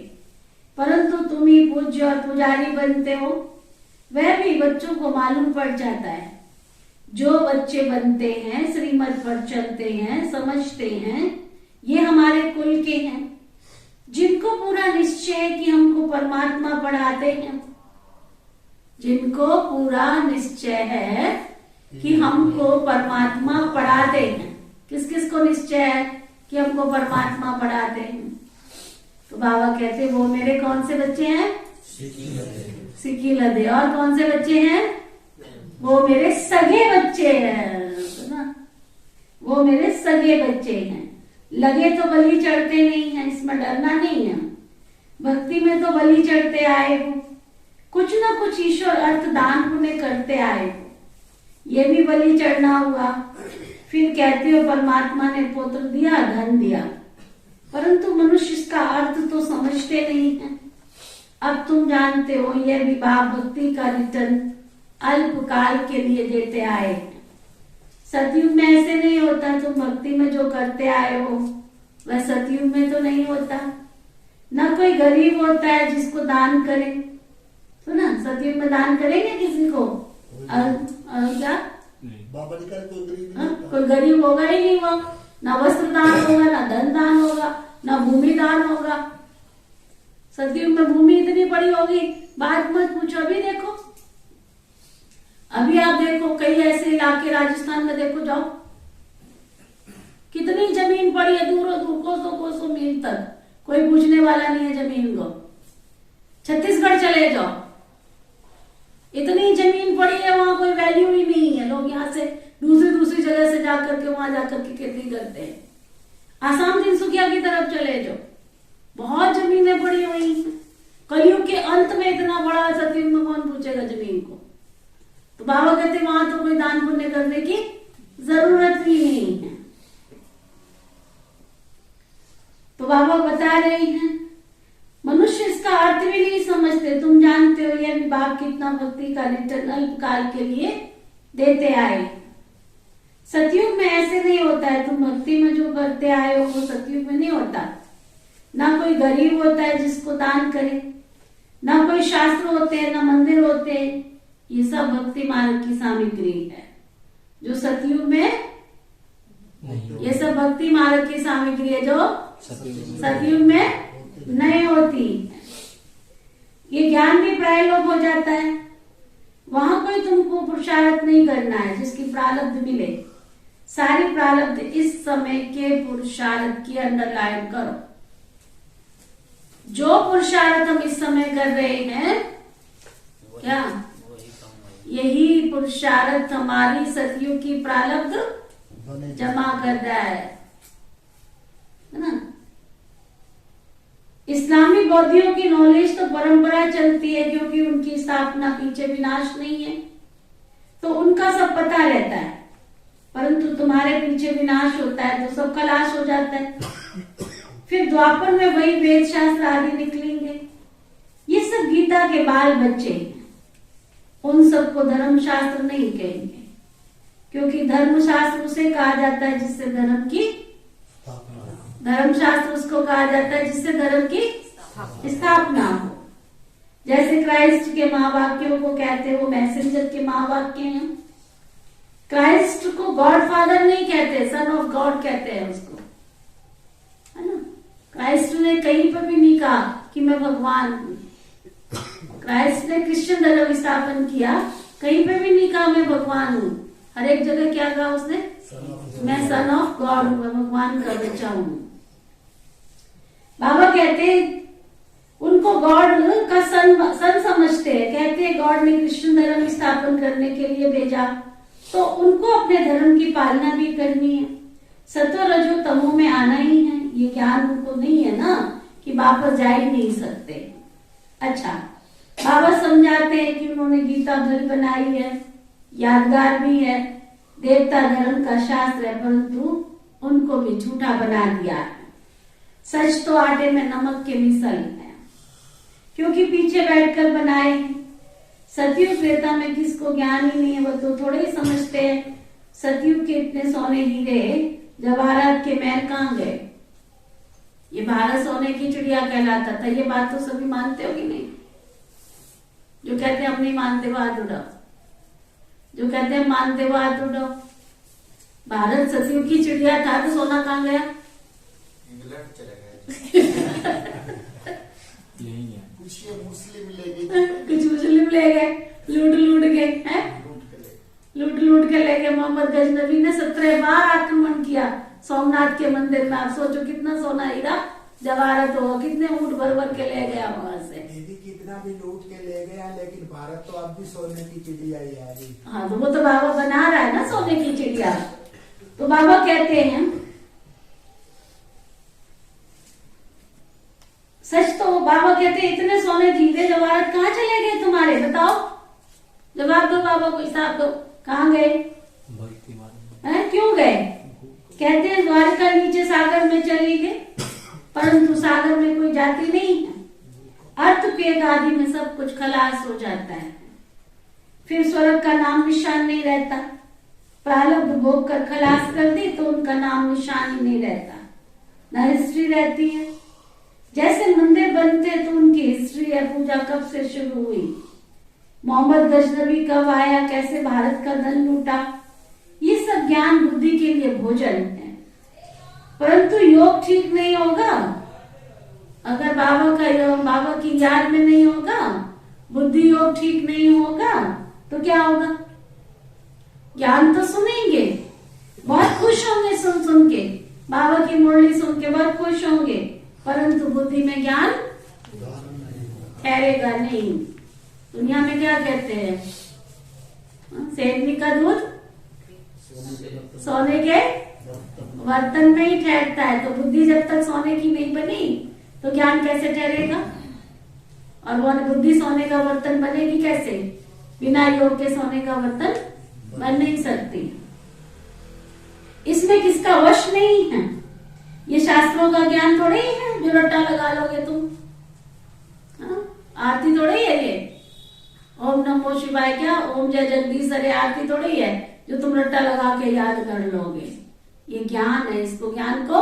[SPEAKER 1] परंतु तुम ही पूज्य और पुजारी बनते हो। वह भी बच्चों को मालूम पड़ जाता है। जो बच्चे बनते हैं, श्रीमत पर चलते हैं, समझते हैं, ये हमारे कुल के हैं, जिनको पूरा निश्चय है कि हमको परमात्मा पढ़ाते हैं। जिनको पूरा निश्चय है कि हमको परमात्मा पढ़ाते हैं। किस किस को निश्चय है कि हमको परमात्मा पढ़ाते हैं? तो बाबा कहते हैं वो मेरे कौन से बच्चे हैं? सिक्की लदे। और कौन से बच्चे हैं? वो मेरे सगे बच्चे हैं, तो ना वो मेरे सगे बच्चे हैं। लगे तो बलि चढ़ते नहीं है, इसमें डरना नहीं है। भक्ति में तो बलि चढ़ते आए हो, कुछ ना कुछ ईश्वर अर्थ दान पुण्य करते आए हो, ये भी बलि चढ़ना हुआ। फिर कहती हो परमात्मा ने पुत्र दिया, धन दिया, परंतु मनुष्य इसका अर्थ तो समझते नहीं है। अब तुम जानते हो यह विवाह भक्ति का रिटर्न अल्प काल के लिए देते आए। सतयुग में ऐसे नहीं होता। तुम भक्ति में जो करते आए हो वह सतयुग में तो नहीं होता। ना कोई गरीब होता है जिसको दान करे, तो ना सतयुग में दान करेंगे किसी को? क्या
[SPEAKER 4] बाबा ने कहा कोई गरीब नहीं होता।
[SPEAKER 1] कोई गरीब होगा ही नहीं। वो ना वस्त्र दान होगा, ना धन दान होगा, ना भूमि दान होगा। सतयुग में भूमि इतनी बड़ी होगी, बात मत पूछो। अभी देखो, अभी आप देखो कई ऐसे इलाके राजस्थान में देखो जाओ, कितनी जमीन पड़ी है, दूरों दूर कोसों मील तक, कोई पूछने वाला नहीं है जमीन को। छत्तीसगढ़ चले जाओ, इतनी जमीन पड़ी है, वहां कोई वैल्यू ही नहीं है। लोग यहाँ से दूसरी जगह से जाकर के वहां जाकर के खेती करते हैं। आसाम तिनसुकिया की तरफ चले जाओ, बहुत जमीनें पड़ी हुई हैं। कलयुग के अंत में इतना बड़ा सतयुग में कौन पूछेगा जमीन को? तो बाबा कहते वहां तो कोई दान पुण्य करने की जरूरत ही नहीं है। तो बाबा बता रहे हैं मनुष्य इसका अर्थ भी नहीं समझते। तुम जानते हो यह विभाग कितना भक्ति का रिटर्न अल्प काल के लिए देते आए। सतयुग में ऐसे नहीं होता है। तुम भक्ति में जो करते आए हो वो सतयुग में नहीं होता। ना कोई गरीब होता है जिसको दान करे, ना कोई शास्त्र होते हैं, ना मंदिर होते हैं। ये सब भक्ति मार्ग की सामग्री है जो सतयुग में, ये सब भक्ति मार्ग की सामग्री है जो सतयुग में नहीं होती। ये ज्ञान भी प्रायलोप हो जाता है। वहां कोई तुमको पुरुषार्थ नहीं करना है। जिसकी प्रारब्ध मिले, सारी प्रारब्ध इस समय के पुरुषार्थ की अंडरलाइन करो। जो पुरुषार्थ हम इस समय कर रहे हैं, क्या यही पुरुषार्थ हमारी सतयुग की प्रारब्ध जमा कर रहा है ना? इस्लामी बौद्धियों की नॉलेज तो परंपरा चलती है, क्योंकि उनकी स्थापना पीछे विनाश नहीं है, तो उनका सब पता रहता है। परंतु तुम्हारे पीछे विनाश होता है तो सब खलास हो जाता है। फिर द्वापर में वही वेद शास्त्र आदि निकलेंगे। ये सब गीता के बाल बच्चे हैं, उन सबको धर्म शास्त्र नहीं कहेंगे, क्योंकि धर्म शास्त्र उसे कहा जाता है जिससे धर्म की धर्म शास्त्र उसको कहा जाता है जिससे धर्म की स्थापना हो। जैसे क्राइस्ट के महावाक्यों को कहते हैं वो मैसेंजर के महावाक्य हैं। क्राइस्ट को गॉड फादर नहीं कहते, सन ऑफ गॉड कहते हैं उसको, है ना। क्राइस्ट ने कहीं पर भी नहीं कहा कि मैं भगवान हूं। क्राइस्ट ने क्रिश्चियन धर्म स्थापन किया, कहीं पे भी नहीं कहा मैं भगवान हूं। हर एक जगह क्या कहा उसने, मैं सन ऑफ गॉड हूं, मैं भगवान का बच्चा हूं। बाबा कहते हैं उनको गॉड का सन समझते हैं, कहते हैं गॉड ने क्रिश्चियन धर्म स्थापन करने के लिए भेजा तो उनको अपने धर्म की पालना भी करनी है। सतो रजो तमो में आना ही है, ये ज्ञान उनको नहीं है ना कि वापस जा ही नहीं सकते। अच्छा, बाबा समझाते हैं कि उन्होंने गीता भरी बनाई है, यादगार भी है, देवता धर्म का शास्त्र है, परंतु उनको भी झूठा बना दिया है। सच तो आटे में नमक के मिसल है, क्योंकि पीछे बैठकर बनाए हैं। सतयुग त्रेता में किसको ज्ञान ही नहीं है, वो तो थोड़े ही समझते हैं सतयुग के इतने सोने हीरे जवाहरात के महल कहाँ गए। ये भारत सोने की चिड़िया कहलाता था, ये बात तो सभी मानते हो कि नहीं। जो कहते हैं हम नहीं मानते वो हाथ उठाओ, जो कहते हैं मानते वो हाथ उठाओ। भारत सतयुग की चिड़िया था तो सोना कहाँ गया,
[SPEAKER 6] इंग्लैंड चले गए।
[SPEAKER 2] यही है।
[SPEAKER 4] कुछ ये मुस्लिम ले गए,
[SPEAKER 1] कुछ मुस्लिम ले गए, लूट के हैं, लूट के ले गए। मोहम्मद गजनबी ने 17 बार आक्रमण किया सोमनाथ के मंदिर में। आप सोचो कितना सोना हीरा जवाहरत होगा, कितने ऊँट भर के ले गया वहां से।
[SPEAKER 6] दीदी कितना भी लूट के ले गया, लेकिन भारत तो अब भी सोने की चिड़िया ही है अभी।
[SPEAKER 1] हाँ, तो वो तो बाबा बना रहा है ना सोने की चिड़िया। तो बाबा कहते हैं सच तो बाबा कहते हैं इतने सोने हीरे जवाहरत कहाँ चले गए तुम्हारे, बताओ, जवाब दो बाबा को, हिसाब दो, कहाँ गए, क्यों गए। कहते हैं द्वारका नीचे सागर में चली गई, परंतु सागर में कोई जाती नहीं है। अर्थपेद आदि में सब कुछ खलास हो जाता है, फिर स्वर्ग का नाम निशान नहीं रहता। प्रारब्ध भोग कर खलास कर दी तो उनका नाम निशान ही नहीं रहता, न हिस्ट्री रहती है। जैसे मंदिर बनते तो उनकी हिस्ट्री है, पूजा कब से शुरू हुई, मोहम्मद गजनबी कब आया, कैसे भारत का धन लूटा। ये सब ज्ञान बुद्धि के लिए भोजन है, परंतु योग ठीक नहीं होगा अगर बाबा की याद में नहीं होगा, बुद्धि योग ठीक नहीं होगा तो क्या होगा। ज्ञान तो सुनेंगे, बहुत खुश होंगे सुन के, बाबा की मुरली सुन के बहुत खुश होंगे, परंतु बुद्धि में ज्ञान ठहरेगा नहीं। दुनिया में क्या कहते हैं, सेवनी का दूध सोने के बर्तन में ही ठहरता है। तो बुद्धि जब तक सोने की नहीं बनी तो ज्ञान कैसे ठहरेगा, और वो बुद्धि सोने का बर्तन बनेगी कैसे, बिना योग के सोने का बर्तन बन नहीं सकती। इसमें किसका वश नहीं है, ये शास्त्रों का ज्ञान थोड़े ही है जो रट्टा लगा लोगे तुम। आरती थोड़ी है ये, ओम नमो शिवाय क्या ओम जय जगदीश हरे आरती थोड़ी है जो तुम रट्टा लगा के याद कर लोगे। ये ज्ञान है, इसको ज्ञान को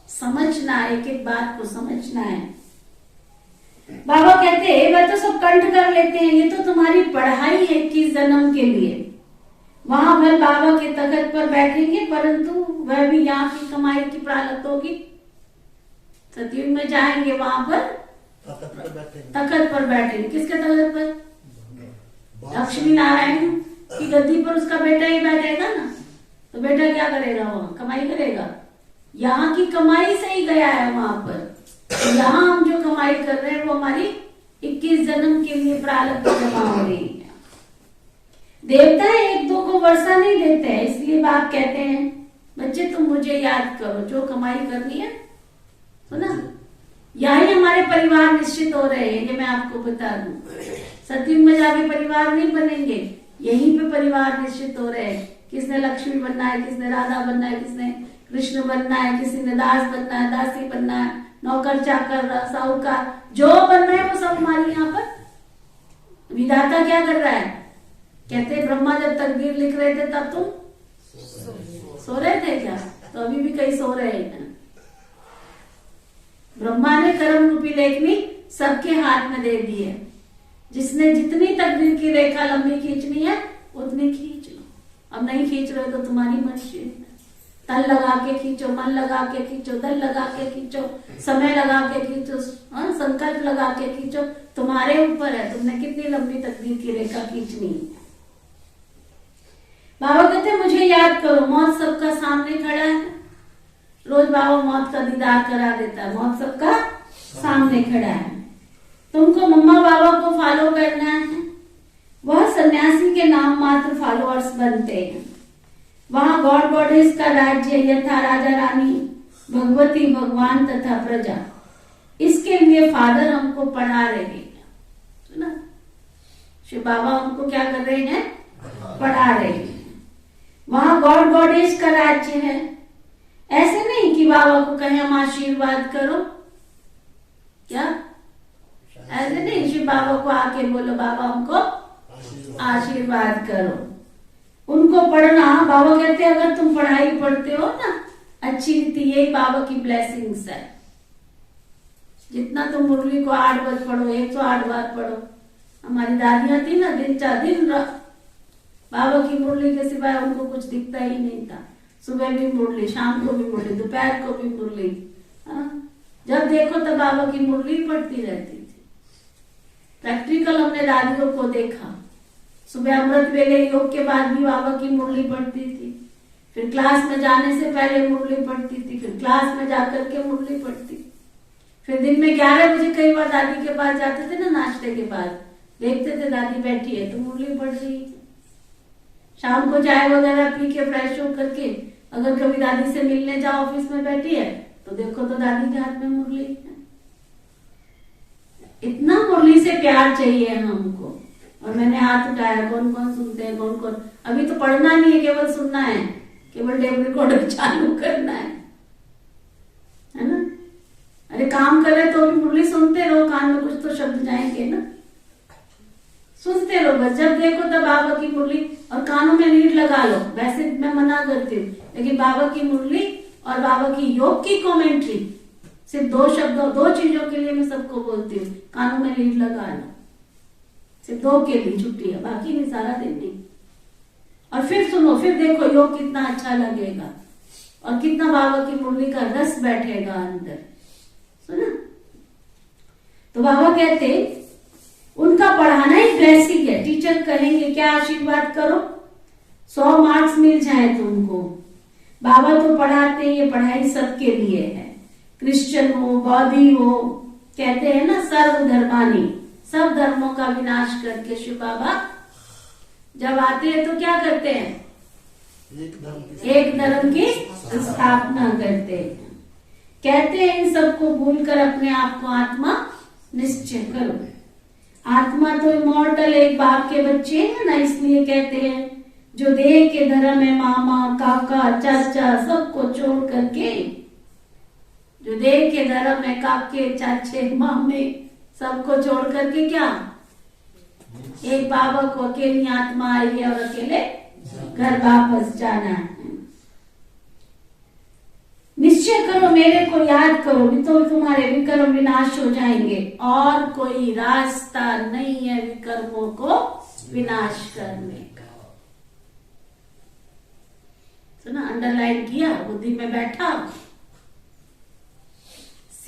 [SPEAKER 1] समझना है, एक एक बात को समझना है। बाबा कहते हैं वह तो सब कंठ कर लेते हैं, ये तो तुम्हारी पढ़ाई है 21 जन्म के लिए। वहां वह बाबा के तख्त पर बैठेंगे, परंतु वह भी यहाँ की कमाई की प्रारब्ध होगी। सतयुग में जाएंगे, वहां पर तख्त पर बैठेंगे। किसके तख्त पर, लक्ष्मी नारायण की गद्दी पर उसका बेटा ही बैठेगा ना, तो बेटा क्या करेगा, वहां कमाई करेगा। यहाँ की कमाई से ही गया है वहां पर। यहाँ हम जो कमाई कर रहे हैं वो हमारी 21 जन्म के लिए प्रारब्ध जमा हो रही है। देवता 1-2 को वर्षा नहीं देते हैं, इसलिए बाप कहते हैं बच्चे तुम मुझे याद करो, जो कमाई करनी है सुना। यही हमारे परिवार निश्चित हो रहे हैं, ये मैं आपको बता दूं। सतयुग में जाके परिवार नहीं बनेंगे, यहीं पे परिवार निश्चित हो रहे हैं। किसने लक्ष्मी बनना है, किसने राधा बनना है, किसने कृष्ण बनना है, किसी ने दास बनना है, दासी बनना है, नौकर चाकर साहूकार जो बन रहे हैं वो सब हमारे यहाँ पर। विधाता क्या कर रहा है? कहते ब्रह्मा जब तकदीर लिख रहे थे तब तुम सो रहे थे क्या? तो अभी भी कहीं सो रहे हैं। ब्रह्मा ने कर्म रूपी लेखनी सबके हाथ में दे दी है। जिसने जितनी तकदीर की रेखा लंबी खींचनी है उतनी खींच लो। अब नहीं खींच रहे तो तुम्हारी मर्जी है। तन लगा के खींचो, मन लगा के खींचो, दल लगा के खींचो, समय लगा के खींचो, संकल्प लगा के खींचो, तुम्हारे ऊपर है तुमने कितनी लंबी तकदीर की रेखा खींचनी है। बाबा कहते मुझे याद करो, मौत सबका सामने खड़ा है। रोज बाबा मौत का दीदार करा देता है। मौत सबका सामने खड़ा है। तुमको मम्मा बाबा को फॉलो करना है। वह सन्यासी के नाम मात्र फॉलोअर्स बनते हैं। वहां गॉड गॉडेस का राज्य यथा राजा रानी, भगवती भगवान तथा प्रजा। इसके लिए फादर हमको पढ़ा रहे हैं। सुना? शिव बाबा हमको क्या कर रहे हैं? पढ़ा रहे हैं। वहां गॉड गॉडेस का राज्य है। ऐसे नहीं कि बाबा को कहें हम आशीर्वाद करो। क्या? ऐसे नहीं शिव बाबा को आके बोलो बाबा हमको आशीर्वाद करो। उनको पढ़ना, बाबा कहते हैं अगर तुम पढ़ाई पढ़ते हो ना अच्छी रीति, यही बाबा की ब्लेसिंग्स है। जितना तुम मुरली को 8 बार पढ़ो, 108 बार पढ़ो। हमारी दादियां थी ना, दिन बाबा की मुरली के सिवाय उनको कुछ दिखता ही नहीं था। सुबह भी मुरली, शाम को भी मुरली, दोपहर को भी मुरली। जब देखो तब बाबा की मुरली पढ़ती रहती थी। प्रैक्टिकल हमने दादियों को देखा। सुबह अमृत वेले योग के बाद भी बाबा की मुरली पढ़ती थी। फिर क्लास में जाने से पहले मुरली पढ़ती थी। फिर क्लास में जाकर के मुरली पढ़ती। फिर दिन में 11 बजे कई बार दादी के पास जाते थे ना, नाश्ते के बाद देखते थे दादी बैठी है तो मुरली पढ़ रही है। शाम को चाय वगैरह पी के फ्रेश हो करके अगर कभी दादी से मिलने जाओ, ऑफिस में बैठी है तो देखो तो दादी के हाथ में मुरली है। इतना मुरली से प्यार चाहिए हमको। और मैंने हाथ उठाया, कौन कौन सुनते हैं, कौन कौन। अभी तो पढ़ना नहीं है, केवल सुनना है, केवल टेप रिकॉर्डर चालू करना है ना। अरे काम करे तो भी मुरली सुनते रहो, कान में कुछ तो शब्द जाएंगे ना, सुनते रहो बस। जब देखो तब बाबा की मुरली, और कानों में लीड लगा लो। वैसे मैं मना करती हूँ, लेकिन बाबा की मुरली और बाबा की योग की कमेंट्री, सिर्फ 2 शब्दों 2 चीजों के लिए मैं सबको बोलती हूँ, कानों में लीड लगा लो। सिर्फ 2 के लिए छुट्टी है, बाकी नहीं, सारा दिन नहीं। और फिर सुनो, फिर देखो योग कितना अच्छा लगेगा और कितना बाबा की मुरली का रस बैठेगा अंदर। सुना? तो बाबा कहते उनका पढ़ाना ही ब्लेसिंग है। टीचर कहेंगे क्या आशीर्वाद करो, 100 मार्क्स मिल जाए तुमको। बाबा तो पढ़ाते हैं, ये पढ़ाई सबके लिए है। क्रिश्चियन हो, बौद्धि हो, कहते हैं ना सर्वधर्मानी, सब धर्मों का विनाश करके शिव बाबा जब आते हैं तो क्या करते हैं? एक धर्म की स्थापना करते हैं। कहते हैं इन सबको भूलकर अपने आप को आत्मा निश्चय करो। आत्मा तो इमॉर्टल, एक बाप के बच्चे हैं ना, इसलिए कहते हैं जो देह के धर्म है, मामा काका चाचा सबको छोड़ करके, जो देह के धर्म है, काके चाचे मामे सबको छोड़ करके क्या एक बाबा को अकेली आत्मा आई है और अकेले घर वापस जाना है। निश्चय करो, मेरे को याद करो, नहीं तो तुम्हारे विकर्म विनाश हो जाएंगे। और कोई रास्ता नहीं है विकर्मों को विनाश करने का। सुना? अंडरलाइन किया, बुद्धि में बैठा।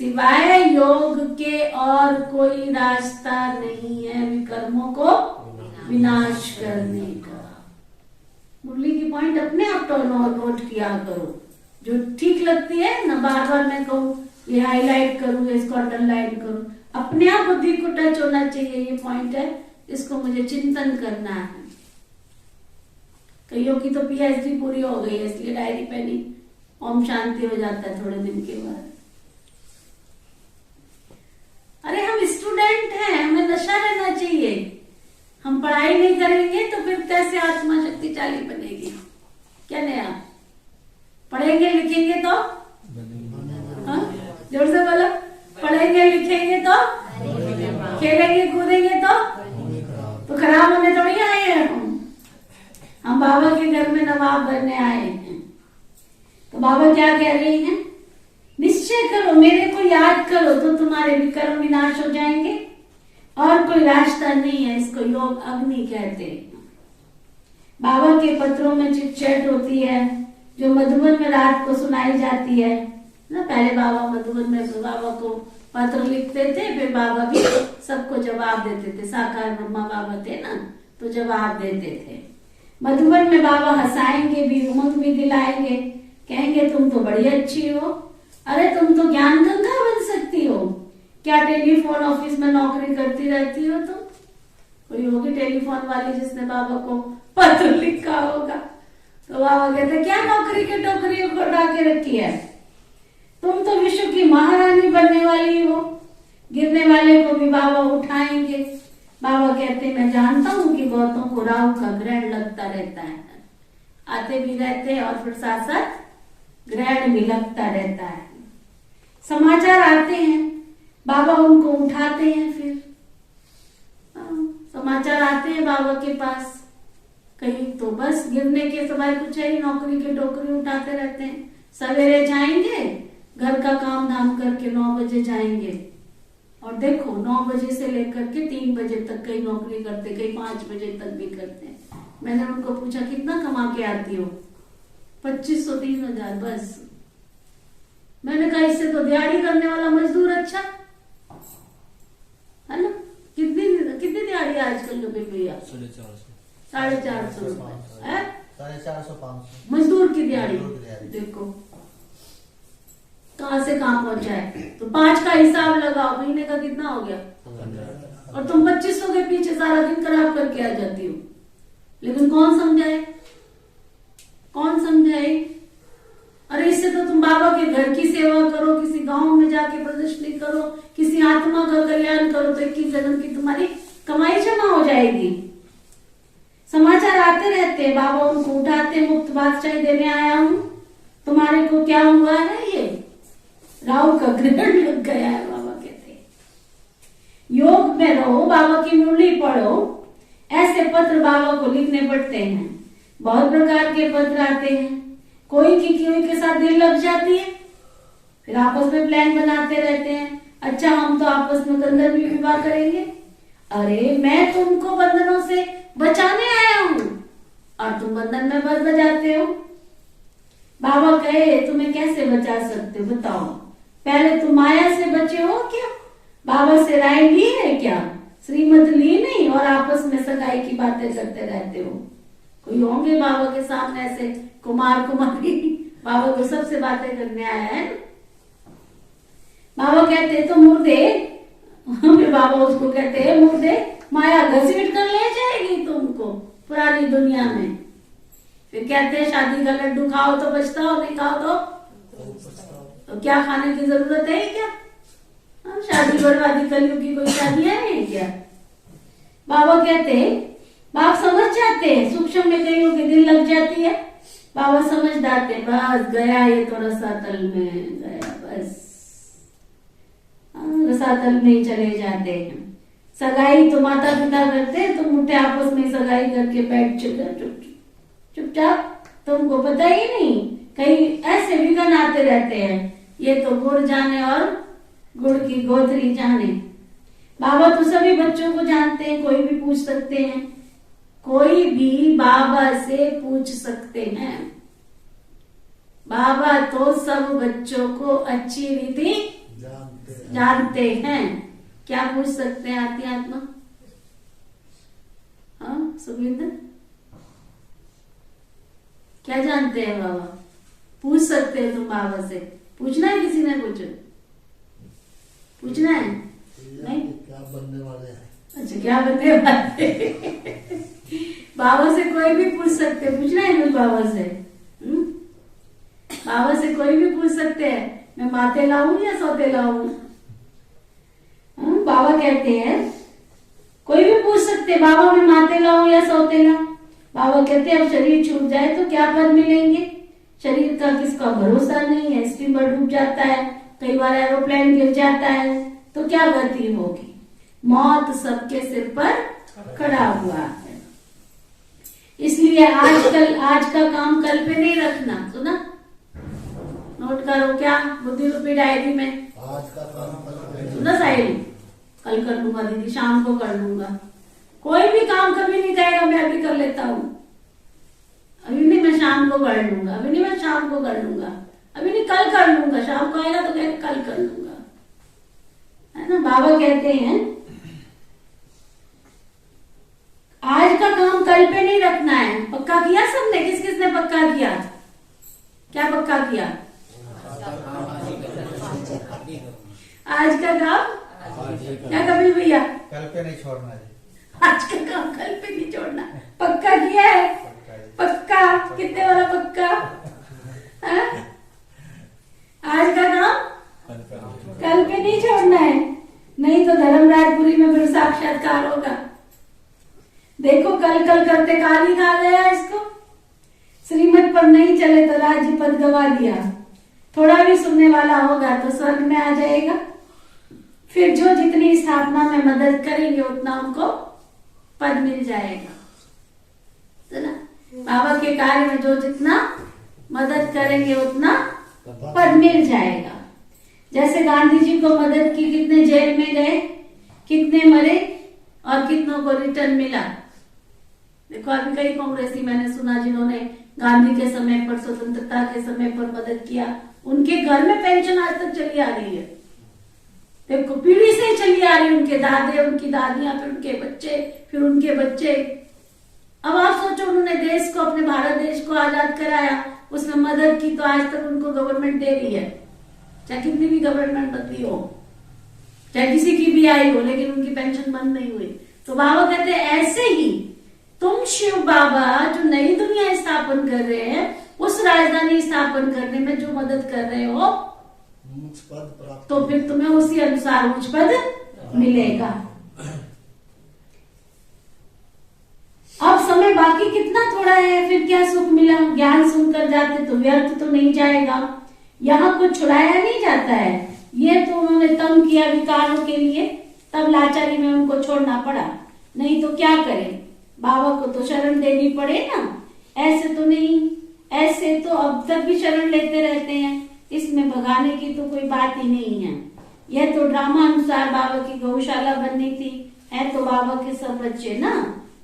[SPEAKER 1] सिवाय योग के और कोई रास्ता नहीं है विकर्मों को विनाश करने का। मुरली की पॉइंट अपने आप नोट किया करो, जो ठीक लगती है ना, बार बार मैं कहूँ ये हाईलाइट करूँ, इसको अंडरलाइन करूँ, अपने आप बुद्धि को टच होना चाहिए। ये पॉइंट है, इसको मुझे चिंतन करना है। कईयों की तो पीएचडी पूरी हो गई है, इसलिए डायरी पे नहीं, ओम शांति हो जाता है थोड़े दिन के बाद। अरे हम स्टूडेंट हैं, हमें नशा रहना चाहिए। हम पढ़ाई नहीं करेंगे तो फिर कैसे आत्मा शक्तिशाली बनेगी? क्या नया? पढ़ेंगे लिखेंगे तो जोर से बोलो। पढ़ेंगे लिखेंगे तो, खेलेंगे कूदेंगे तो खराब होने थोड़ी आए हैं हम बाबा के घर में नवाब बनने आए हैं। तो बाबा क्या कह रहे हैं? निश्चय करो, मेरे को याद करो तो तुम्हारे भी कर्म विनाश हो जाएंगे और कोई रास्ता नहीं है। इसको योग अग्नि कहते हैं। बाबा के पत्रों में चिटचैट होती है जो मधुबन में रात को सुनाई जाती है ना। पहले बाबा मधुबन में बाबा को पत्र लिखते थे, फिर बाबा भी सबको जवाब देते थे। साकार ब्रह्मा बाबा थे ना, तो जवाब देते थे। मधुबन में बाबा हंसाएंगे भी, उमंग भी दिलाएंगे, कहेंगे तुम तो बड़ी अच्छी हो, अरे तुम तो ज्ञान गंगा बन सकती हो। क्या टेलीफोन ऑफिस में नौकरी करती रहती हो तुम? कोई होगी टेलीफोन वाली जिसने बाबा को पत्र लिखा होगा। तो बाबा कहते क्या नौकरी के टोकरियों को उठा के रखी है? तुम तो विश्व की महारानी बनने वाली हो। गिरने वाले को भी बाबा उठाएंगे। बाबा कहते मैं जानता हूँ कि बहुतों को राहु का ग्रहण लगता रहता है, आते भी रहते हैं और फिर साथ साथ ग्रहण भी लगता रहता है। समाचार आते हैं, बाबा उनको उठाते हैं। फिर समाचार आते हैं बाबा के पास, कहीं तो बस गिरने के समय कुछ है ही, नौकरी के टोकरी उठाते रहते हैं। सवेरे जाएंगे, घर का काम धाम करके 9 बजे जाएंगे और देखो 9 बजे से लेकर के 3 बजे तक कई नौकरी करते, कई 5 बजे तक भी करते हैं। मैंने उनको पूछा कितना कमा के आती हो? 2500 3000 बस। मैंने कहा इससे तो दिहाड़ी करने वाला मजदूर अच्छा है ना। कितनी दिहाड़ी आजकल के भैया? 450 रुपए है
[SPEAKER 4] 450 500
[SPEAKER 1] मजदूर की दिहाड़ी। देखो कहां से कहां पहुंचा है। तो 5 का हिसाब लगाओ, महीने का कितना हो गया? और तुम 2500 के पीछे सारा दिन खराब करके आ जाती हो। लेकिन कौन समझाए, कौन समझाए? अरे इससे तो तुम बाबा के घर की सेवा करो, किसी गांव में जाके प्रदर्शनी करो, किसी आत्मा का कल्याण करो, तो 21 जन्म की तुम्हारी कमाई जमा हो जाएगी। समाचार आते रहते हैं, बाबा उनको उठाते, मुफ्त बादशाही देने आया हूं, तुम्हारे को क्या हुआ है? ये राहु का ग्रहण लग गया है। बाबा कहते हैं योग में रहो, बाबा की मुरली पढ़ो। ऐसे पत्र बाबा को लिखने पड़ते हैं। बहुत प्रकार के पत्र आते हैं, कोई के साथ दिल लग जाती है, फिर आपस में प्लान बनाते रहते हैं। अच्छा हम तो आपस में गंधर्व विवाह करेंगे। अरे मैं तुमको बंधनों से बचाने आया हूं और तुम बंधन में बच जाते हो। बाबा कहे तुम्हें कैसे बचा सकते हो बताओ? पहले तुम माया से बचे हो क्या? बाबा से राय ली है क्या? श्रीमत ली नहीं और आपस में सगाई की बातें करते रहते हो। कोई होंगे बाबा के सामने ऐसे कुमार कुमारी, बाबा को सबसे बातें करने आया है। बाबा कहते तो मुर्दे, फिर बाबा उसको कहते हैं मुर्दे, माया घसीट कर ले जाएगी तुमको पुरानी दुनिया में। फिर कहते हैं शादी का लड्डू खाओ तो बचताओ, नहीं खाओ तो क्या खाने की जरूरत है क्या? शादी बर्बादी कलयुग की कोई शादियां है क्या? बाबा कहते हैं बाप समझ जाते हैं, सूक्ष्म में कईयों के दिल लग जाती है। बाबा समझ जाते बस गया ये तो रसातल में गया, बस रसातल में ही चले जाते हैं। सगाई तो माता पिता करते हैं, तुम उठे आपस में सगाई करके बैठ चुपचाप, तुमको पता ही नहीं। कई ऐसे विघ्न आते रहते हैं, ये तो गुड़ जाने और गुड़ की गोथरी जाने। बाबा तो सभी बच्चों को जानते हैं, कोई भी पूछ सकते हैं, कोई भी बाबा से पूछ सकते हैं। बाबा तो सब बच्चों को अच्छी रीति जानते हैं। क्या पूछ सकते हैं आती आत्मा? हाँ सुखविंदर, क्या जानते हैं बाबा? पूछ सकते हैं तुम बाबा से। पूछना है किसी ने कुछ पूछना है? नहीं,
[SPEAKER 4] क्या बनने वाले हैं?
[SPEAKER 1] अच्छा क्या बनने वाले हैं? बाबा से कोई भी पूछ सकते हैं। पूछना है कुछ बाबा से? बाबा से कोई भी पूछ सकते हैं मैं माते लाऊं या सौते लाऊं? बाबा कहते हैं कोई भी पूछ सकते हैं बाबा मैं माते लाऊं या सौते लाऊं? बाबा कहते हैं अब शरीर छूट जाए तो क्या पद मिलेंगे? शरीर का किसका भरोसा नहीं है, स्टीमर डूब जाता है, कई बार एरोप्लेन गिर जाता है तो क्या गति होगी? मौत सबके सिर पर खड़ा हुआ है। इसलिए आज का काम कल पे नहीं रखना, सुना? नोट करो क्या बुद्धि रूपी डायरी में।
[SPEAKER 4] आज का काम कल करेंगे।
[SPEAKER 1] सुना साहिल, कल कर लूंगा दीदी, शाम को कर लूंगा। कोई भी काम कभी नहीं कहेगा मैं अभी कर लेता हूँ, अभी नहीं मैं शाम को कर लूंगा, अभी नहीं मैं शाम को कर लूंगा, अभी नहीं कल कर लूंगा। शाम को आएगा तो कहेगा कल कर लूंगा, है ना। बाबा कहते हैं आज का काम कल पे नहीं रखना है। पक्का किया सबने? किस किसने पक्का किया? क्या पक्का किया? आज का काम क्या कभी भैया?
[SPEAKER 6] कल पे नहीं छोड़ना है।
[SPEAKER 1] आज का काम कल पे नहीं छोड़ना, पक्का किया है? पक्का? कितने वाला पक्का? हाँ? आज का काम कल पे नहीं छोड़ना है, नहीं तो धर्मराजपुरी में फिर साक्षात्कार होगा। देखो कल कल करते काल ही खा गया इसको। श्रीमत पर नहीं चले तो राज्य पद गवा दिया। थोड़ा भी सुनने वाला होगा तो स्वर्ग में आ जाएगा। फिर जो जितनी स्थापना में मदद करेंगे उतना उनको पद मिल जाएगा, है ना। बाबा के कार्य में जो जितना मदद करेंगे उतना पद मिल जाएगा। जैसे गांधी जी को मदद की, कितने जेल में गए, कितने मरे और कितनों को रिटर्न मिला। देखो अभी कई कांग्रेसी मैंने सुना जिन्होंने गांधी के समय पर, स्वतंत्रता के समय पर मदद किया, उनके घर में पेंशन आज तक चली आ रही है। देखो पीढ़ी से चली आ रही, उनके दादे, उनकी दादियां, फिर उनके बच्चे, फिर उनके बच्चे। अब आप सोचो उन्होंने देश को, अपने भारत देश को आजाद कराया, उसमें मदद की, तो आज तक उनको गवर्नमेंट दे रही है, चाहे कितनी भी गवर्नमेंट बदली हो, चाहे किसी की भी आई हो, लेकिन उनकी पेंशन बंद नहीं हुई। तो बाबा कहते हैं ऐसे ही तुम शिव बाबा जो नई दुनिया स्थापन कर रहे हैं, उस राजधानी स्थापन करने में जो मदद कर रहे हो,
[SPEAKER 4] उच्च पद प्राप्त,
[SPEAKER 1] तो फिर तुम्हें उसी अनुसार उच्च पद मिलेगा। अब समय बाकी कितना थोड़ा है, फिर क्या सुख मिला? ज्ञान सुनकर जाते तो व्यर्थ तो नहीं जाएगा। यहाँ कुछ छुड़ाया नहीं जाता है। ये तो उन्होंने तंग किया विकारों के लिए, तब लाचारी में उनको छोड़ना पड़ा, नहीं तो क्या करें? बाबा को तो शरण देनी पड़े ना। ऐसे तो नहीं, ऐसे तो अब तक भी शरण लेते रहते हैं, इसमें भगाने की तो कोई बात ही नहीं है। यह तो ड्रामा अनुसार बाबा की गौशाला बननी थी, है तो बाबा के सब बच्चे ना,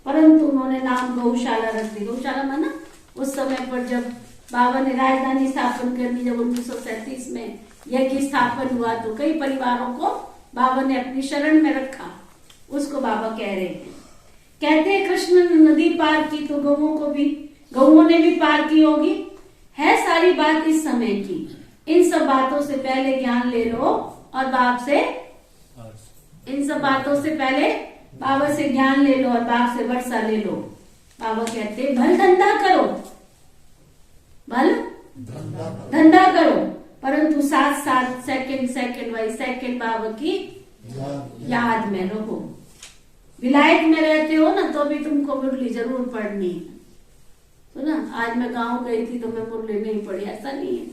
[SPEAKER 1] परंतु उन्होंने नाम गौशाला रख दी। गौशाला माना उस समय पर जब बाबा ने राजधानी स्थापन कर दी, जब 1937 में यज्ञ स्थापन हुआ, तो कई परिवारों को बाबा ने अपनी शरण में रखा, उसको बाबा कह रहे हैं। कहते हैं कृष्ण ने नदी पार की तो गौओं ने भी पार की होगी। है सारी बात इस समय की, इन सब बातों से पहले ज्ञान ले लो और बाप से, इन सब बातों से पहले बाबा से ज्ञान ले लो और बाप से वर्षा ले लो। बाबा कहते हैं भल धंधा करो, भल धंधा करो, परंतु साथ साथ सेकंड बाई सेकंड बाबा की याद में रहो। विलायत में रहते हो ना तो भी तुमको मुरली जरूर पढ़नी है। तो ना आज मैं गांव गई थी तो मैं मुरली नहीं पढ़ी, ऐसा नहीं है।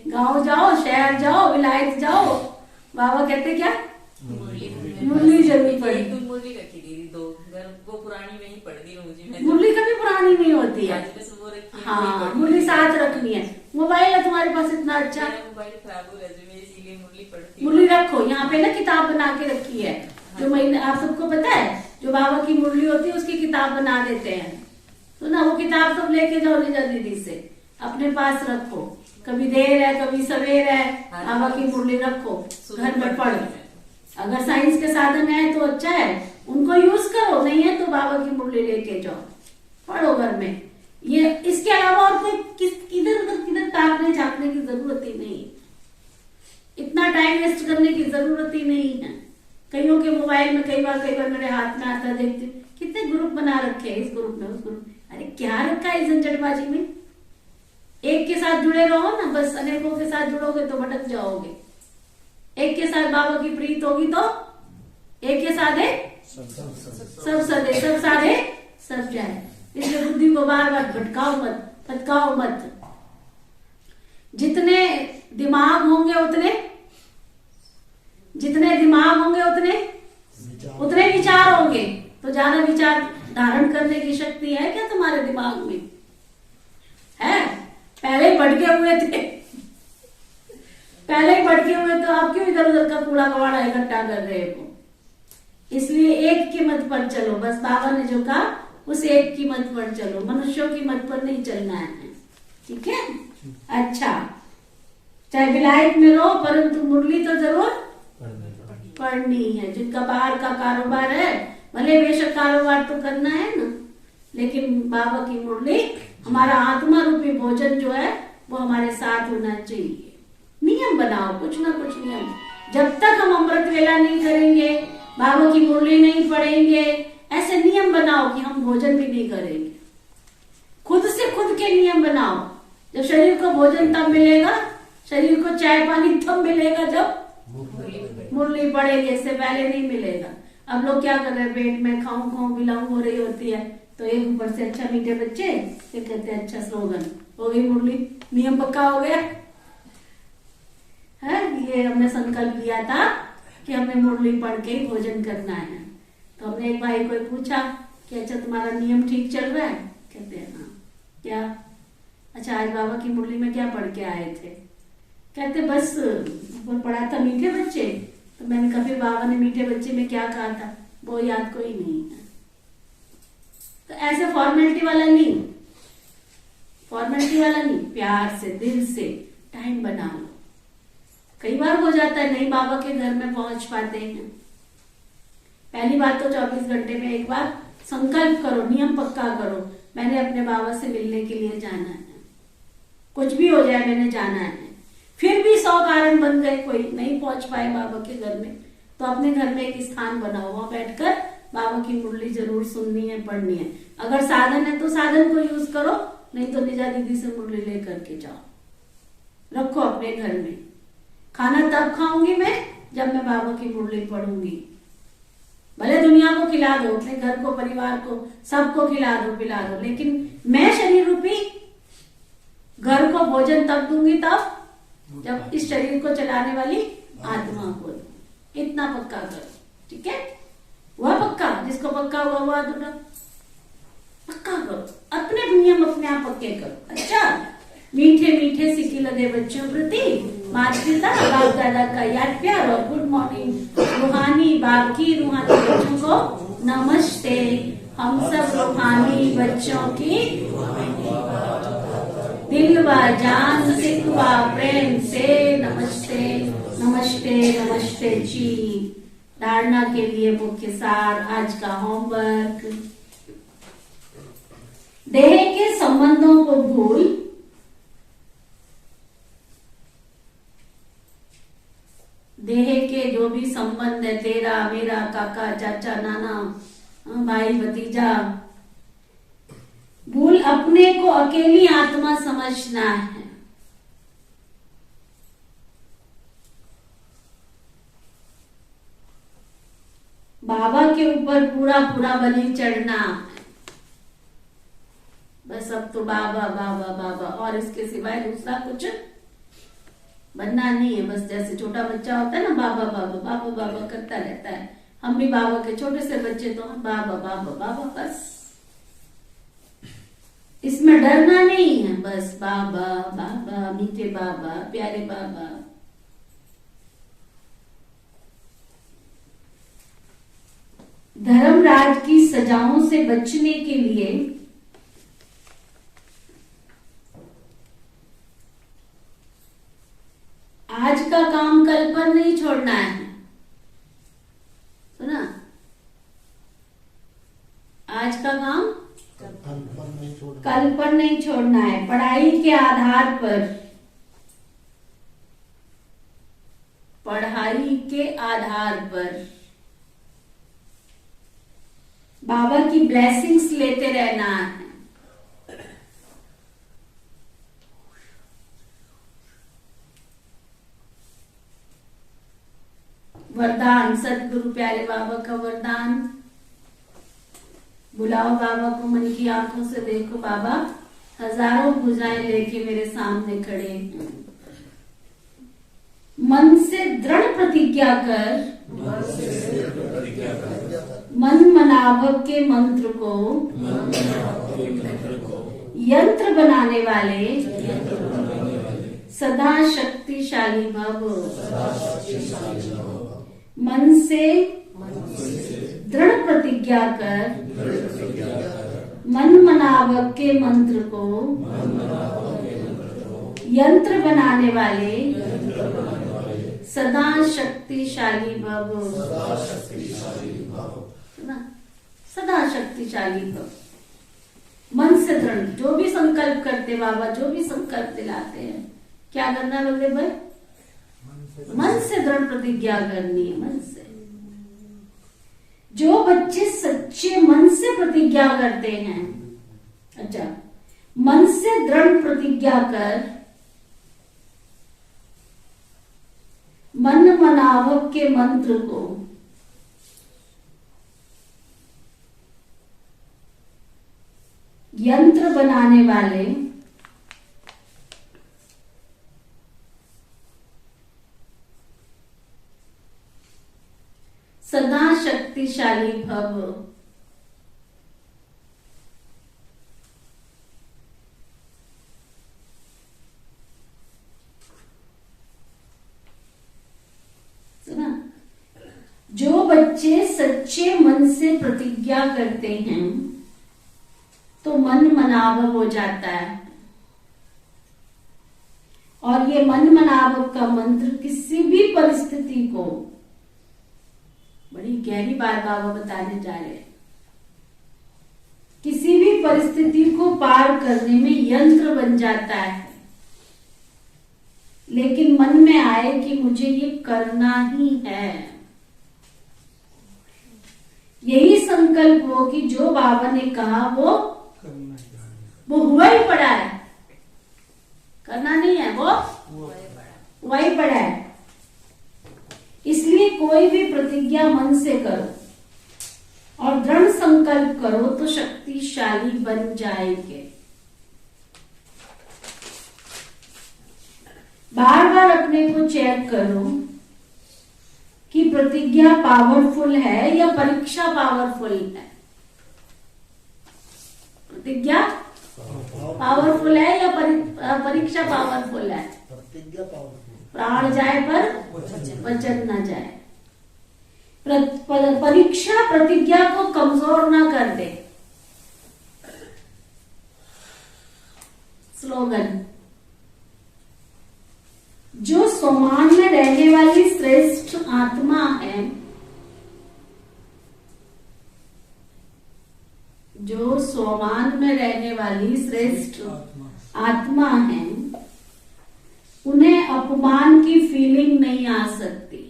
[SPEAKER 1] गांव जाओ, शहर जाओ, विलायत जाओ, बाबा कहते क्या मुरली जरूर पढ़ी।
[SPEAKER 5] मुरली रखी थी दो, वो पुरानी में ही पढ़ दी मुझे।
[SPEAKER 1] मुरली कभी पुरानी नहीं होती है। हाँ मुरली साथ रखनी है। मोबाइल है तुम्हारे पास इतना अच्छा,
[SPEAKER 5] मोबाइल खराब हो रहा है इसीलिए मुरली पढ़ती।
[SPEAKER 1] मुरली रखो, यहाँ पे ना किताब बना के रखी है, जो महीने आप सबको पता है, जो बाबा की मुरली होती है उसकी किताब बना देते हैं। तो ना वो किताब सब लेके जाओ निजा दीदी से, अपने पास रखो, कभी देर है कभी सवेर है, बाबा की मुरली रखो, घर में पढ़ो। अगर साइंस के साधन है तो अच्छा है, उनको यूज करो, नहीं है तो बाबा की मुरली लेके जाओ, पढ़ो घर में। ये इसके अलावा और कोई किधर ताकने झांकने की जरूरत ही नहीं, इतना टाइम वेस्ट करने की जरूरत ही नहीं है। कईयों के मोबाइल में कई बार मेरे हाथ में आता, देखती कितने ग्रुप बना रखे हैं, इस ग्रुप में उस ग्रुप। अरे क्या रखा है इस झंझटबाजी में? एक के साथ जुड़े रहो ना, बस अनेकों के साथ जुड़ोगे तो भटक जाओगे। एक के साथ बाबा की प्रीत होगी तो एक के साथ है सब सदे, सब साधे सब जाए। इसलिए बुद्धि को बार बार भटकाओ मत। जितने दिमाग होंगे उतने जितने दिमाग होंगे उतने उतने विचार होंगे। तो ज्यादा विचार धारण करने की शक्ति है क्या तुम्हारे दिमाग में? है? पहले ही भटके हुए थे, पहले ही भटके हुए, तो आप क्यों इधर उधर का कूड़ा कबाड़ा इकट्ठा कर रहे हो? इसलिए एक की मत पर चलो, बस बाबा ने जो कहा उस एक की मत पर चलो, मनुष्यों की मत पर नहीं चलना है। ठीक है? अच्छा, चाहे विलायत में रहो परंतु मुरली तो जरूर पढ़नी है। जिनका बाहर का कारोबार है, भले बेशक कारोबार तो करना है ना, लेकिन बाबा की मुरली, हमारा आत्मा रूपी भोजन जो है वो हमारे साथ होना चाहिए। नियम बनाओ, कुछ ना कुछ नियम। जब तक हम अमृत वेला नहीं करेंगे, बाबा की मुरली नहीं पढ़ेंगे, ऐसे नियम बनाओ कि हम भोजन भी नहीं करेंगे। खुद से खुद के नियम बनाओ। जब शरीर को भोजन तब मिलेगा, शरीर को चाय पानी तब मिलेगा जब मुरली पड़ेगी, इससे पहले नहीं मिलेगा। अब लोग क्या कर रहे हैं, पेट में खाऊं खाऊं बिलाऊं हो रही होती है, तो एक ऊपर से अच्छा मीठे बच्चे, फिर कहते हैं अच्छा स्लोगन, हो गई मुरली, नियम पक्का हो गया है। ये हमने संकल्प लिया था कि हमें मुरली पढ़ के ही भोजन करना है। तो हमने एक भाई को पूछा कि अच्छा तुम्हारा नियम ठीक चल रहा है? कहते हैं हाँ। क्या? अच्छा आज बाबा की मुरली में क्या पढ़ के आए थे? कहते बस वो पढ़ा था मीठे बच्चे। तो मैंने कहा फिर बाबा ने मीठे बच्चे में क्या कहा था? वो याद कोई नहीं है। तो ऐसे फॉर्मेलिटी वाला नहीं, फॉर्मेलिटी वाला नहीं, प्यार से दिल से टाइम बना लो। कई बार हो जाता है नहीं बाबा के घर में पहुंच पाते हैं। पहली बात तो 24 घंटे में एक बार संकल्प करो, नियम पक्का करो, मैंने अपने बाबा से मिलने के लिए जाना है, कुछ भी हो जाए मैंने जाना है। फिर भी 100 कारण बन गए, कोई नहीं पहुंच पाए बाबा के घर में, तो अपने घर में एक स्थान बनाओ, वहां बैठकर बाबा की मुरली जरूर सुननी है, पढ़नी है। अगर साधन है तो साधन को यूज करो, नहीं तो निजा दीदी से मुरली लेकर के जाओ, रखो अपने घर में। खाना तब खाऊंगी मैं जब मैं बाबा की मुरली पढ़ूंगी। भले दुनिया को खिला दो, अपने घर को, परिवार को, सबको खिला दो, पिला दो, लेकिन मैं शरीर रूपी घर को भोजन तब दूंगी तब जब इस शरीर को चलाने वाली आत्मा को दूं। इतना पक्का करो, ठीक है? वह पक्का, जिसको पक्का हुआ वह अधूरा। पक्का करो, अपने नियम अपने आप पक्के करो। अच्छा, मीठे मीठे सिक्के लगे बच्चों प्रति माता पिता बाप दादा का याद प्यार और गुड मॉर्निंग। रूहानी बाप की रूहानी बच्चों को नमस्ते। हम सब रूहानी बच्चों की दिल व जान सिख व प्रेम से नमस्ते नमस्ते नमस्ते जी। धारणा के लिए मुख्य सार आज का होमवर्क, देह के संबंधों को भूल देह के जो भी संबंध है, तेरा मेरा, काका चाचा नाना भाई भतीजा, भूल अपने को अकेली आत्मा समझना है। बाबा के ऊपर पूरा पूरा बलि चढ़ना है। बस अब तो बाबा बाबा बाबा, और इसके सिवाय दूसरा कुछ बनना नहीं है। बस जैसे छोटा बच्चा होता है ना, बाबा बाबा बाबा बाबा करता रहता है, हम भी बाबा के छोटे से बच्चे तो हम बाबा बाबा बाबा, बस इसमें डरना नहीं है। बस बाबा बाबा, मीठे बाबा, प्यारे बाबा। धर्मराज की सजाओं से बचने के लिए आज का काम कल पर नहीं छोड़ना है। सुना? आज का काम कल पर नहीं छोड़ना है। पढ़ाई के आधार पर, पढ़ाई के आधार पर बाबा की ब्लेसिंग्स लेते रहना है। वरदान, सदगुरु प्यारे बाबा का वरदान, बुलाओ बाबा को, मन की आंखों से देखो, बाबा हजारों भुजाएं लेके मेरे सामने खड़े हैं। मन से दृढ़ प्रतिज्ञा कर मन मनाभव के मंत्र को यंत्र बनाने वाले सदा शक्तिशाली भव। मन से दृढ़ प्रतिज्ञा कर मन मनाभव के मंत्र को यंत्र बनाने वाले सदा शक्तिशाली भव। ना, सदा शक्तिशाली भव। मन से दृढ़, जो भी संकल्प करते बाबा, जो भी संकल्प दिलाते हैं, क्या करना है बलदेव भाई? मन से दृढ़ प्रतिज्ञा करनी है। मन से जो बच्चे सच्चे मन से प्रतिज्ञा करते हैं, अच्छा, मन से दृढ़ प्रतिज्ञा कर मन मनाभव के मंत्र को यंत्र बनाने वाले सदा शक्तिशाली भव। सुना? जो बच्चे सच्चे मन से प्रतिज्ञा करते हैं तो मन मनाभव हो जाता है, और ये मन मनाभव का मंत्र किसी भी परिस्थिति को, बड़ी गहरी बात बाबा बताने जा रहे हैं, किसी भी परिस्थिति को पार करने में यंत्र बन जाता है। लेकिन मन में आए कि मुझे ये करना ही है, यही संकल्प हो कि जो बाबा ने कहा वो हुआ ही पड़ा है, करना नहीं है, वो हुआ ही पड़ा है। इसलिए कोई भी प्रतिज्ञा मन से करो और दृढ़ संकल्प करो तो शक्तिशाली बन जाएंगे। बार बार अपने को चेक करो कि प्रतिज्ञा पावरफुल है या परीक्षा पावरफुल है। प्रतिज्ञा पावरफुल है या परीक्षा पावरफुल है?
[SPEAKER 4] प्रतिज्ञा पावरफुल।
[SPEAKER 1] प्राण जाए पर वचन न जाए। परीक्षा प्रतिज्ञा को कमजोर ना कर दे। स्लोगन, जो सोमान में रहने वाली श्रेष्ठ आत्मा है, जो सोमान में रहने वाली श्रेष्ठ आत्मा है, उन्हें अपमान की फीलिंग नहीं आ सकती।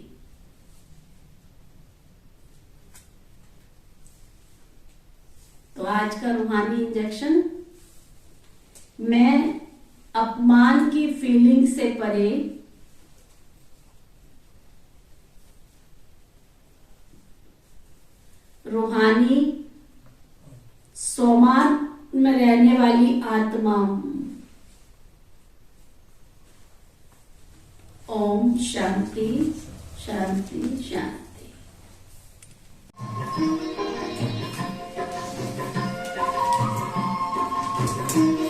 [SPEAKER 1] तो आज का रूहानी इंजेक्शन, मैं अपमान की फीलिंग से परे रूहानी सोमान में रहने वाली आत्मा हूं। ओम शांति शांति शांति।
[SPEAKER 7] Thank you.